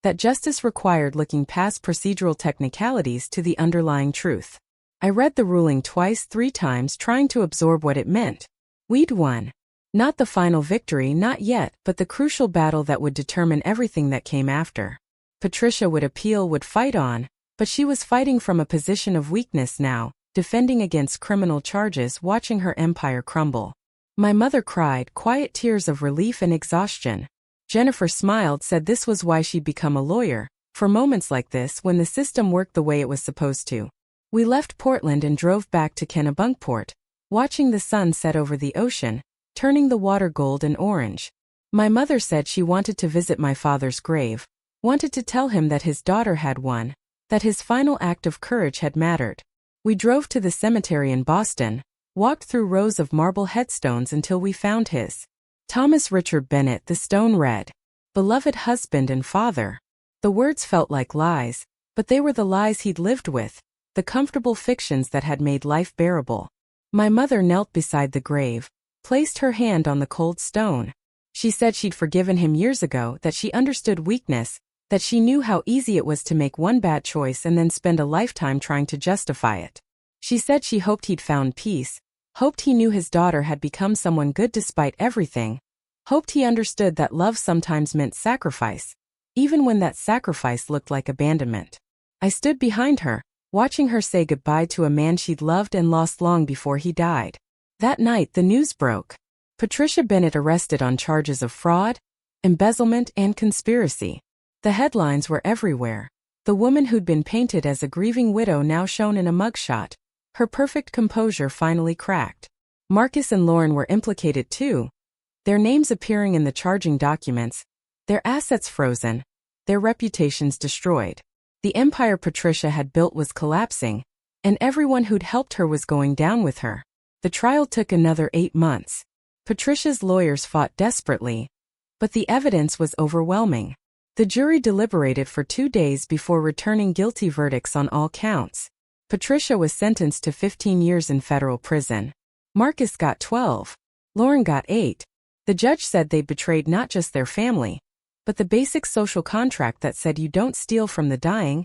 that justice required looking past procedural technicalities to the underlying truth. I read the ruling twice, 3 times, trying to absorb what it meant. We'd won. Not the final victory, not yet, but the crucial battle that would determine everything that came after. Patricia would appeal, would fight on, but she was fighting from a position of weakness now, defending against criminal charges, watching her empire crumble. My mother cried, quiet tears of relief and exhaustion. Jennifer smiled, said this was why she'd become a lawyer, for moments like this when the system worked the way it was supposed to. We left Portland and drove back to Kennebunkport, watching the sun set over the ocean, turning the water gold and orange. My mother said she wanted to visit my father's grave, wanted to tell him that his daughter had won, that his final act of courage had mattered. We drove to the cemetery in Boston, walked through rows of marble headstones until we found his. Thomas Richard Bennett, the stone read, "Beloved husband and father." The words felt like lies, but they were the lies he'd lived with, the comfortable fictions that had made life bearable. My mother knelt beside the grave, placed her hand on the cold stone. She said she'd forgiven him years ago, that she understood weakness, that she knew how easy it was to make one bad choice and then spend a lifetime trying to justify it. She said she hoped he'd found peace, hoped he knew his daughter had become someone good despite everything, hoped he understood that love sometimes meant sacrifice, even when that sacrifice looked like abandonment. I stood behind her, watching her say goodbye to a man she'd loved and lost long before he died. That night the news broke. Patricia Bennett arrested on charges of fraud, embezzlement, and conspiracy. The headlines were everywhere. The woman who'd been painted as a grieving widow now shown in a mugshot. Her perfect composure finally cracked. Marcus and Lauren were implicated too. Their names appearing in the charging documents, their assets frozen, their reputations destroyed. The empire Patricia had built was collapsing, and everyone who'd helped her was going down with her. The trial took another 8 months. Patricia's lawyers fought desperately. But the evidence was overwhelming. The jury deliberated for 2 days before returning guilty verdicts on all counts. Patricia was sentenced to 15 years in federal prison. Marcus got 12. Lauren got 8. The judge said they betrayed not just their family, but the basic social contract that said you don't steal from the dying,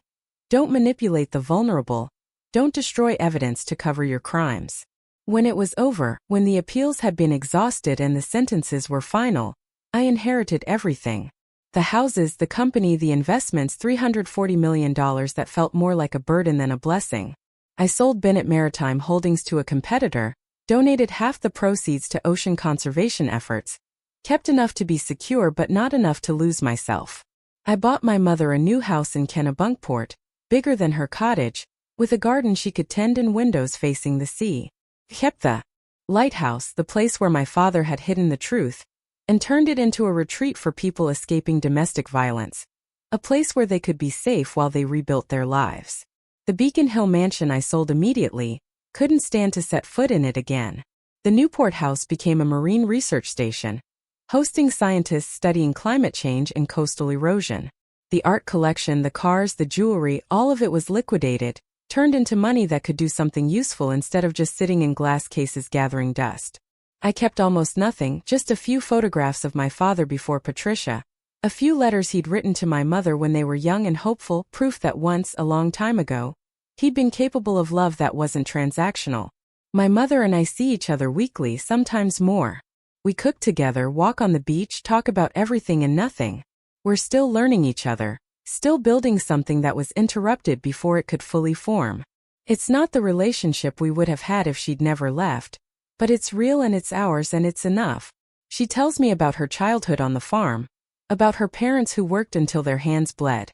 don't manipulate the vulnerable, don't destroy evidence to cover your crimes. When it was over, when the appeals had been exhausted and the sentences were final, I inherited everything. The houses, the company, the investments, $340 million that felt more like a burden than a blessing. I sold Bennett Maritime Holdings to a competitor, donated half the proceeds to ocean conservation efforts, kept enough to be secure but not enough to lose myself. I bought my mother a new house in Kennebunkport, bigger than her cottage, with a garden she could tend and windows facing the sea. Kept the lighthouse, the place where my father had hidden the truth, and turned it into a retreat for people escaping domestic violence, a place where they could be safe while they rebuilt their lives. The Beacon Hill mansion I sold immediately, couldn't stand to set foot in it again. The Newport House became a marine research station, hosting scientists studying climate change and coastal erosion. The art collection, the cars, the jewelry, all of it was liquidated, turned into money that could do something useful instead of just sitting in glass cases gathering dust. I kept almost nothing, just a few photographs of my father before Patricia, a few letters he'd written to my mother when they were young and hopeful, proof that once, a long time ago, he'd been capable of love that wasn't transactional. My mother and I see each other weekly, sometimes more. We cook together, walk on the beach, talk about everything and nothing. We're still learning each other, still building something that was interrupted before it could fully form. It's not the relationship we would have had if she'd never left, but it's real and it's ours and it's enough. She tells me about her childhood on the farm, about her parents who worked until their hands bled,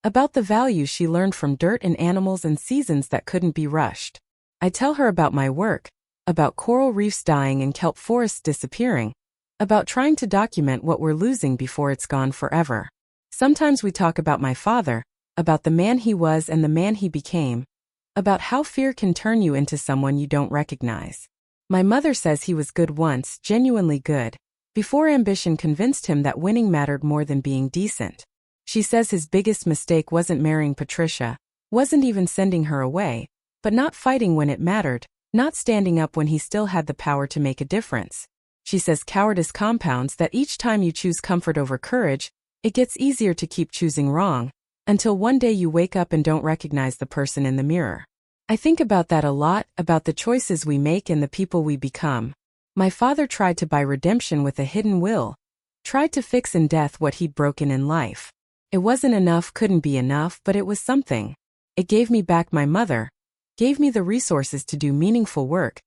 about the values she learned from dirt and animals and seasons that couldn't be rushed. I tell her about my work, about coral reefs dying and kelp forests disappearing, about trying to document what we're losing before it's gone forever. Sometimes we talk about my father, about the man he was and the man he became, about how fear can turn you into someone you don't recognize. My mother says he was good once, genuinely good, before ambition convinced him that winning mattered more than being decent. She says his biggest mistake wasn't marrying Patricia, wasn't even sending her away, but not fighting when it mattered, not standing up when he still had the power to make a difference. She says cowardice compounds, that each time you choose comfort over courage, it gets easier to keep choosing wrong, until one day you wake up and don't recognize the person in the mirror. I think about that a lot, about the choices we make and the people we become. My father tried to buy redemption with a hidden will, tried to fix in death what he'd broken in life. It wasn't enough, couldn't be enough, but it was something. It gave me back my mother, gave me the resources to do meaningful work,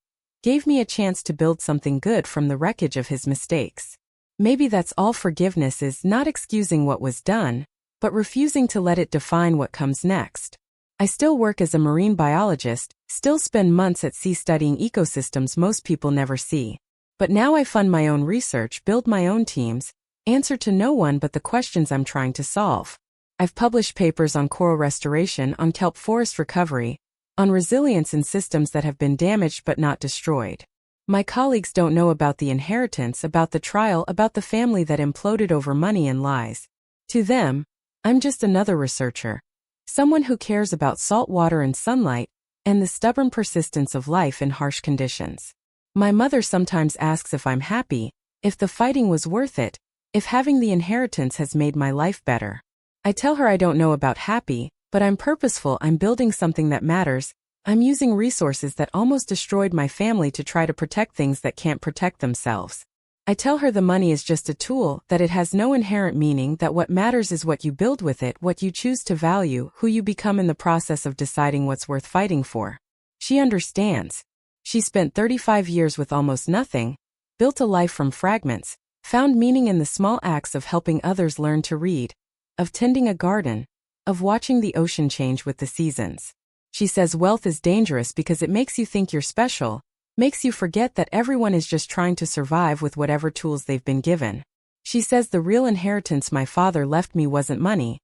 gave me a chance to build something good from the wreckage of his mistakes. Maybe that's all forgiveness is, not excusing what was done, but refusing to let it define what comes next. I still work as a marine biologist, still spend months at sea studying ecosystems most people never see. But now I fund my own research, build my own teams, answer to no one but the questions I'm trying to solve. I've published papers on coral restoration, on kelp forest recovery, on resilience in systems that have been damaged but not destroyed. My colleagues don't know about the inheritance, about the trial, about the family that imploded over money and lies. To them, I'm just another researcher. Someone who cares about salt water and sunlight, and the stubborn persistence of life in harsh conditions. My mother sometimes asks if I'm happy, if the fighting was worth it, if having the inheritance has made my life better. I tell her I don't know about happy, but I'm purposeful, I'm building something that matters, I'm using resources that almost destroyed my family to try to protect things that can't protect themselves. I tell her the money is just a tool, that it has no inherent meaning, that what matters is what you build with it, what you choose to value, who you become in the process of deciding what's worth fighting for. She understands. She spent 35 years with almost nothing, built a life from fragments, found meaning in the small acts of helping others learn to read, of tending a garden, of watching the ocean change with the seasons. She says wealth is dangerous because it makes you think you're special, makes you forget that everyone is just trying to survive with whatever tools they've been given. She says the real inheritance my father left me wasn't money.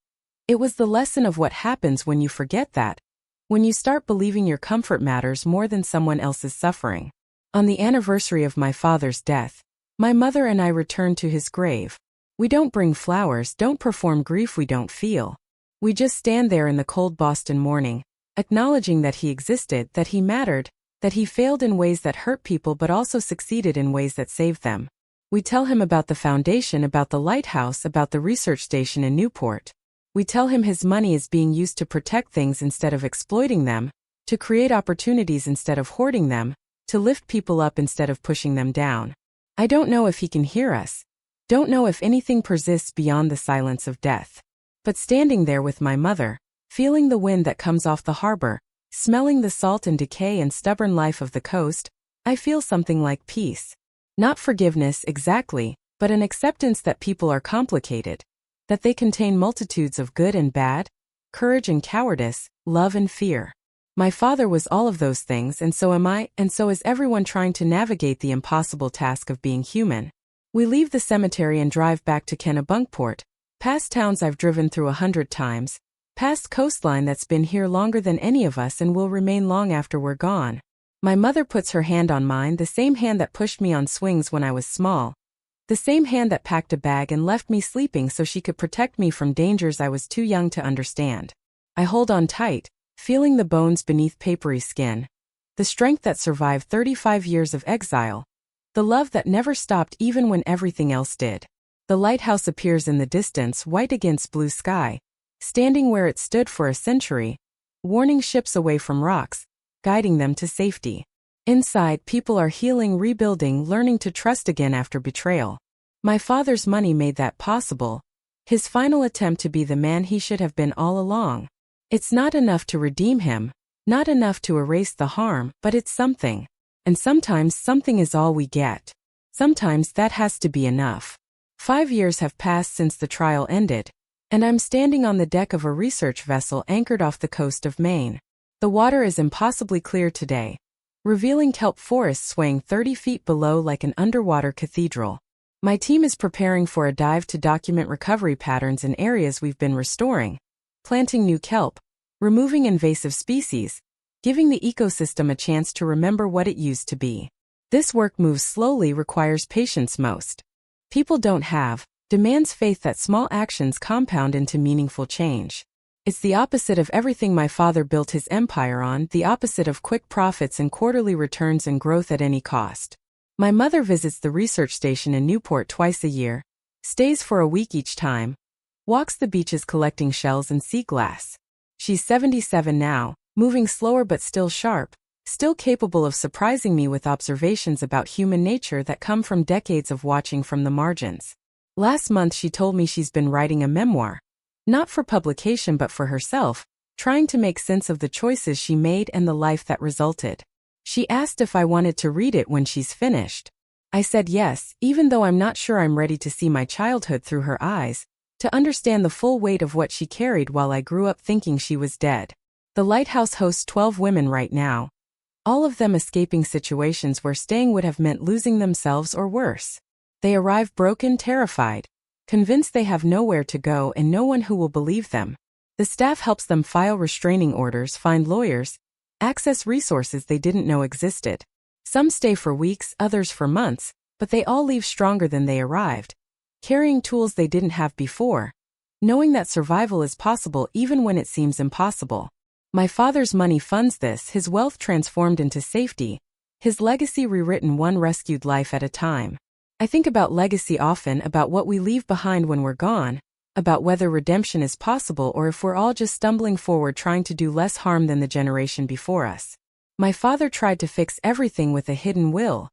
It was the lesson of what happens when you forget that, when you start believing your comfort matters more than someone else's suffering. On the anniversary of my father's death, my mother and I returned to his grave. We don't bring flowers, don't perform grief we don't feel. We just stand there in the cold Boston morning, acknowledging that he existed, that he mattered, that he failed in ways that hurt people but also succeeded in ways that saved them. We tell him about the foundation, about the lighthouse, about the research station in Newport. We tell him his money is being used to protect things instead of exploiting them, to create opportunities instead of hoarding them, to lift people up instead of pushing them down. I don't know if he can hear us. Don't know if anything persists beyond the silence of death. But standing there with my mother, feeling the wind that comes off the harbor, smelling the salt and decay and stubborn life of the coast, I feel something like peace. Not forgiveness exactly, but an acceptance that people are complicated, that they contain multitudes of good and bad, courage and cowardice, love and fear. My father was all of those things, and so am I, and so is everyone trying to navigate the impossible task of being human. We leave the cemetery and drive back to Kennebunkport, past towns I've driven through 100 times, past coastline that's been here longer than any of us and will remain long after we're gone. My mother puts her hand on mine, the same hand that pushed me on swings when I was small, the same hand that packed a bag and left me sleeping so she could protect me from dangers I was too young to understand. I hold on tight, feeling the bones beneath papery skin, the strength that survived 35 years of exile, the love that never stopped even when everything else did. The lighthouse appears in the distance, white against blue sky, standing where it stood for a century, warning ships away from rocks, guiding them to safety. Inside, people are healing, rebuilding, learning to trust again after betrayal. My father's money made that possible, his final attempt to be the man he should have been all along. It's not enough to redeem him, not enough to erase the harm, but it's something. And sometimes something is all we get. Sometimes that has to be enough. 5 years have passed since the trial ended, and I'm standing on the deck of a research vessel anchored off the coast of Maine. The water is impossibly clear today, revealing kelp forests swaying 30 feet below like an underwater cathedral. My team is preparing for a dive to document recovery patterns in areas we've been restoring, planting new kelp, removing invasive species, giving the ecosystem a chance to remember what it used to be. This work moves slowly, requires patience most people don't have, demands faith that small actions compound into meaningful change. It's the opposite of everything my father built his empire on, the opposite of quick profits and quarterly returns and growth at any cost. My mother visits the research station in Newport twice a year, stays for a week each time, walks the beaches collecting shells and sea glass. She's 77 now, moving slower but still sharp, still capable of surprising me with observations about human nature that come from decades of watching from the margins. Last month she told me she's been writing a memoir. Not for publication but for herself, trying to make sense of the choices she made and the life that resulted. She asked if I wanted to read it when she's finished. I said yes, even though I'm not sure I'm ready to see my childhood through her eyes, to understand the full weight of what she carried while I grew up thinking she was dead. The lighthouse hosts 12 women right now, all of them escaping situations where staying would have meant losing themselves or worse. They arrive broken, terrified, convinced they have nowhere to go and no one who will believe them. The staff helps them file restraining orders, find lawyers, access resources they didn't know existed. Some stay for weeks, others for months, but they all leave stronger than they arrived, carrying tools they didn't have before, knowing that survival is possible even when it seems impossible. My father's money funds this, his wealth transformed into safety, his legacy rewritten one rescued life at a time. I think about legacy often, about what we leave behind when we're gone, about whether redemption is possible or if we're all just stumbling forward trying to do less harm than the generation before us. My father tried to fix everything with a hidden will,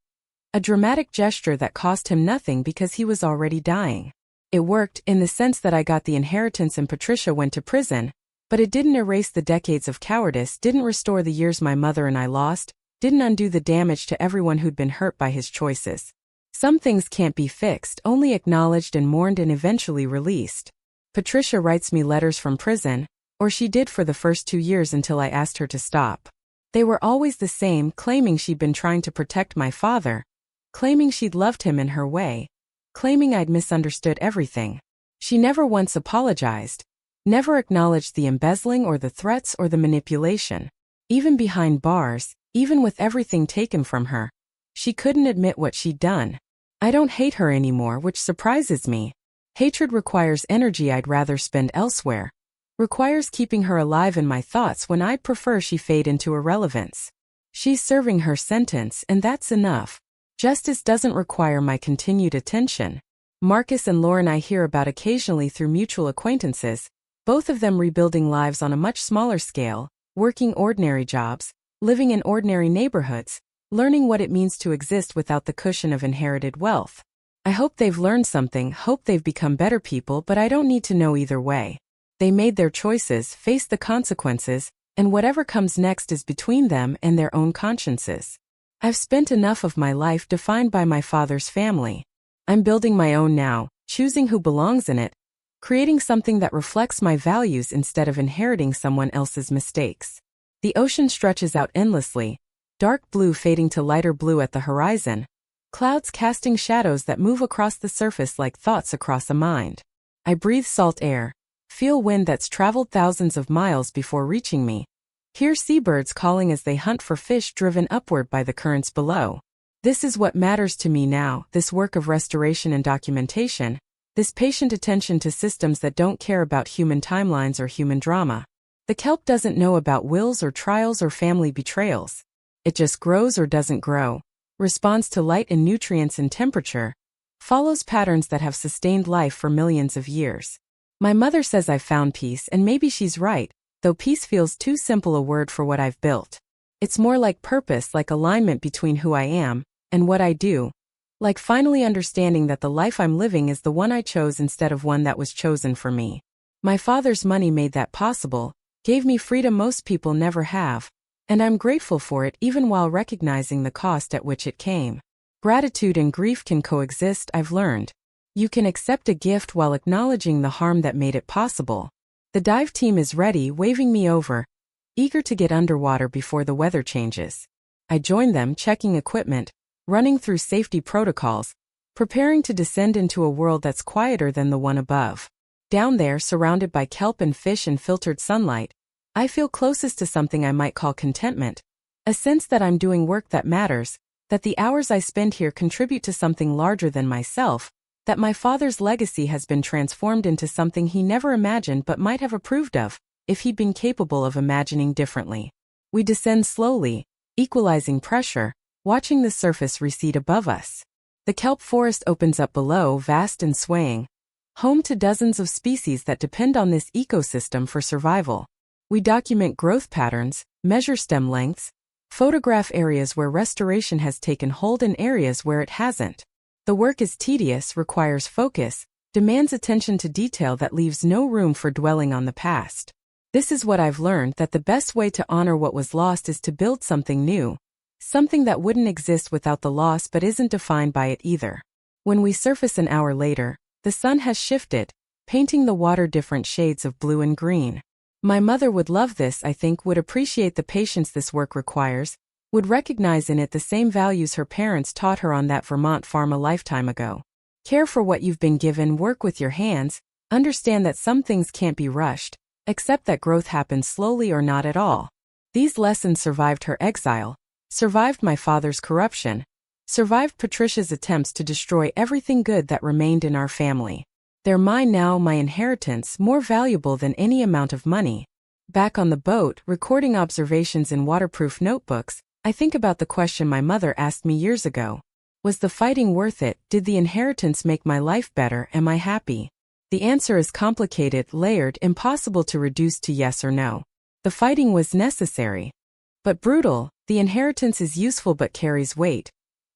a dramatic gesture that cost him nothing because he was already dying. It worked, in the sense that I got the inheritance and Patricia went to prison, but it didn't erase the decades of cowardice, didn't restore the years my mother and I lost, didn't undo the damage to everyone who'd been hurt by his choices. Some things can't be fixed, only acknowledged and mourned and eventually released. Patricia writes me letters from prison, or she did for the first 2 years until I asked her to stop. They were always the same, claiming she'd been trying to protect my father, claiming she'd loved him in her way, claiming I'd misunderstood everything. She never once apologized, never acknowledged the embezzling or the threats or the manipulation. Even behind bars, even with everything taken from her, she couldn't admit what she'd done. I don't hate her anymore, which surprises me. Hatred requires energy I'd rather spend elsewhere. Requires keeping her alive in my thoughts when I'd prefer she fade into irrelevance. She's serving her sentence, and that's enough. Justice doesn't require my continued attention. Marcus and Lauren I hear about occasionally through mutual acquaintances, both of them rebuilding lives on a much smaller scale, working ordinary jobs, living in ordinary neighborhoods, learning what it means to exist without the cushion of inherited wealth. I hope they've learned something, hope they've become better people, but I don't need to know either way. They made their choices, faced the consequences, and whatever comes next is between them and their own consciences. I've spent enough of my life defined by my father's family. I'm building my own now, choosing who belongs in it, creating something that reflects my values instead of inheriting someone else's mistakes. The ocean stretches out endlessly, dark blue fading to lighter blue at the horizon, clouds casting shadows that move across the surface like thoughts across a mind. I breathe salt air, feel wind that's traveled thousands of miles before reaching me, hear seabirds calling as they hunt for fish driven upward by the currents below. This is what matters to me now, this work of restoration and documentation, this patient attention to systems that don't care about human timelines or human drama. The kelp doesn't know about wills or trials or family betrayals. It just grows or doesn't grow, responds to light and nutrients and temperature, follows patterns that have sustained life for millions of years. My mother says I've found peace, and maybe she's right, though peace feels too simple a word for what I've built. It's more like purpose, like alignment between who I am and what I do, like finally understanding that the life I'm living is the one I chose instead of one that was chosen for me. My father's money made that possible, gave me freedom most people never have, and I'm grateful for it even while recognizing the cost at which it came. Gratitude and grief can coexist, I've learned. You can accept a gift while acknowledging the harm that made it possible. The dive team is ready, waving me over, eager to get underwater before the weather changes. I join them, checking equipment, running through safety protocols, preparing to descend into a world that's quieter than the one above. Down there, surrounded by kelp and fish and filtered sunlight, I feel closest to something I might call contentment, a sense that I'm doing work that matters, that the hours I spend here contribute to something larger than myself, that my father's legacy has been transformed into something he never imagined but might have approved of, if he'd been capable of imagining differently. We descend slowly, equalizing pressure, watching the surface recede above us. The kelp forest opens up below, vast and swaying, home to dozens of species that depend on this ecosystem for survival. We document growth patterns, measure stem lengths, photograph areas where restoration has taken hold and areas where it hasn't. The work is tedious, requires focus, demands attention to detail that leaves no room for dwelling on the past. This is what I've learned, that the best way to honor what was lost is to build something new, something that wouldn't exist without the loss but isn't defined by it either. When we surface an hour later, the sun has shifted, painting the water different shades of blue and green. My mother would love this, I think, would appreciate the patience this work requires, would recognize in it the same values her parents taught her on that Vermont farm a lifetime ago. Care for what you've been given, work with your hands, understand that some things can't be rushed, accept that growth happens slowly or not at all. These lessons survived her exile, survived my father's corruption, survived Patricia's attempts to destroy everything good that remained in our family. They're mine now, my inheritance, more valuable than any amount of money. Back on the boat, recording observations in waterproof notebooks, I think about the question my mother asked me years ago. Was the fighting worth it? Did the inheritance make my life better? Am I happy? The answer is complicated, layered, impossible to reduce to yes or no. The fighting was necessary, but brutal. The inheritance is useful but carries weight.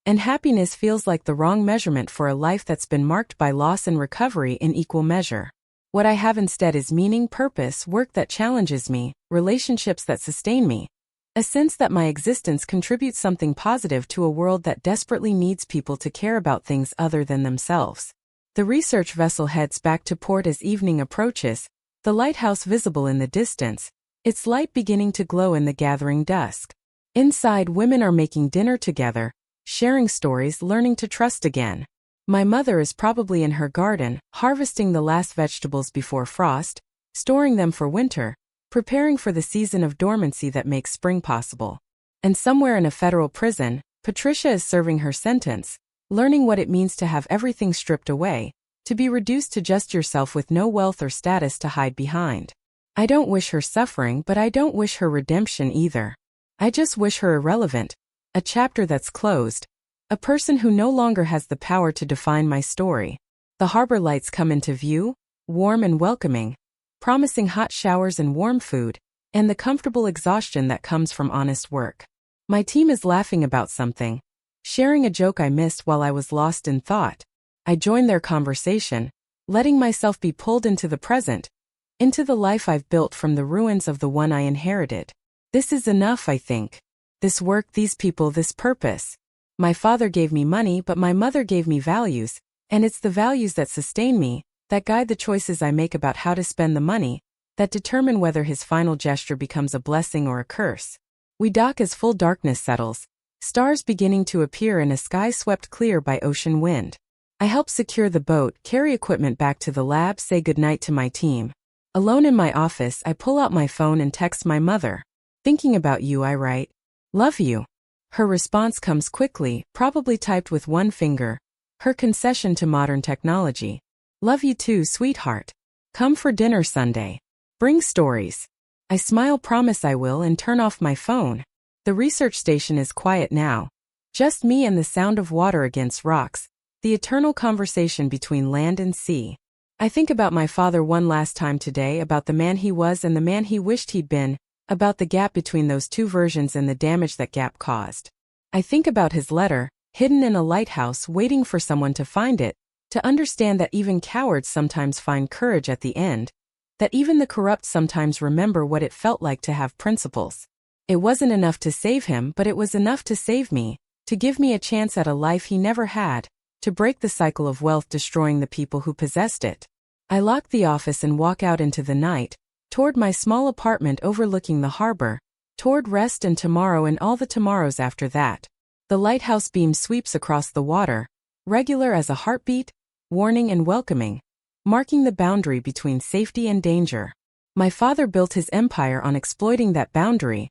And happiness feels like the wrong measurement for a life that's been marked by loss and recovery in equal measure. What I have instead is meaning, purpose, work that challenges me, relationships that sustain me, a sense that my existence contributes something positive to a world that desperately needs people to care about things other than themselves. The research vessel heads back to port as evening approaches, the lighthouse visible in the distance, its light beginning to glow in the gathering dusk. Inside, women are making dinner together, sharing stories, learning to trust again. My mother is probably in her garden, harvesting the last vegetables before frost, storing them for winter, preparing for the season of dormancy that makes spring possible. And somewhere in a federal prison, Patricia is serving her sentence, learning what it means to have everything stripped away, To be reduced to just yourself with no wealth or status to hide behind. I don't wish her suffering, but I don't wish her redemption either. I just wish her irrelevant. A chapter that's closed. A person who no longer has the power to define my story. The harbor lights come into view, warm and welcoming, promising hot showers and warm food, and the comfortable exhaustion that comes from honest work. My team is laughing about something, sharing a joke I missed while I was lost in thought. I join their conversation, letting myself be pulled into the present, into the life I've built from the ruins of the one I inherited. This is enough, I think. This work, these people, this purpose. My father gave me money, but my mother gave me values, and it's the values that sustain me, that guide the choices I make about how to spend the money, that determine whether his final gesture becomes a blessing or a curse. We dock as full darkness settles, stars beginning to appear in a sky swept clear by ocean wind. I help secure the boat, carry equipment back to the lab, say goodnight to my team. Alone in my office, I pull out my phone and text my mother. Thinking about you, I write. Love you. Her response comes quickly, probably typed with one finger. Her concession to modern technology. Love you too, sweetheart. Come for dinner Sunday. Bring stories. I smile, promise I will, and turn off my phone. The research station is quiet now. Just me and the sound of water against rocks, the eternal conversation between land and sea. I think about my father one last time today, about the man he was and the man he wished he'd been, about the gap between those two versions and the damage that gap caused. I think about his letter, hidden in a lighthouse waiting for someone to find it, to understand that even cowards sometimes find courage at the end, that even the corrupt sometimes remember what it felt like to have principles. It wasn't enough to save him, but it was enough to save me, to give me a chance at a life he never had, to break the cycle of wealth destroying the people who possessed it. I lock the office and walk out into the night, toward my small apartment overlooking the harbor, toward rest and tomorrow and all the tomorrows after that. The lighthouse beam sweeps across the water, regular as a heartbeat, warning and welcoming, marking the boundary between safety and danger. My father built his empire on exploiting that boundary,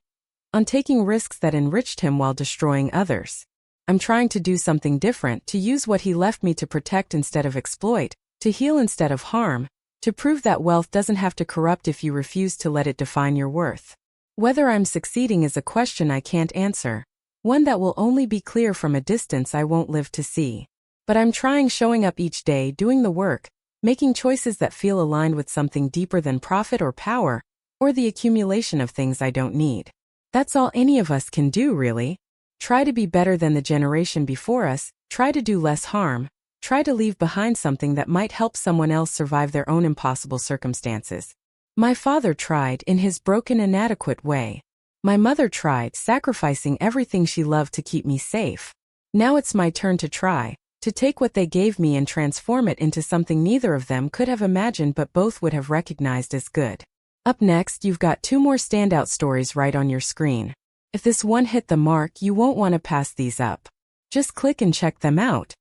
on taking risks that enriched him while destroying others. I'm trying to do something different, to use what he left me to protect instead of exploit, to heal instead of harm, to prove that wealth doesn't have to corrupt if you refuse to let it define your worth. Whether I'm succeeding is a question I can't answer, one that will only be clear from a distance I won't live to see. But I'm trying, showing up each day, doing the work, making choices that feel aligned with something deeper than profit or power, or the accumulation of things I don't need. That's all any of us can do, really. Try to be better than the generation before us, try to do less harm, try to leave behind something that might help someone else survive their own impossible circumstances. My father tried, in his broken, inadequate way. My mother tried, sacrificing everything she loved to keep me safe. Now it's my turn to try, to take what they gave me and transform it into something neither of them could have imagined but both would have recognized as good. Up next, you've got two more standout stories right on your screen. If this one hit the mark, you won't want to pass these up. Just click and check them out.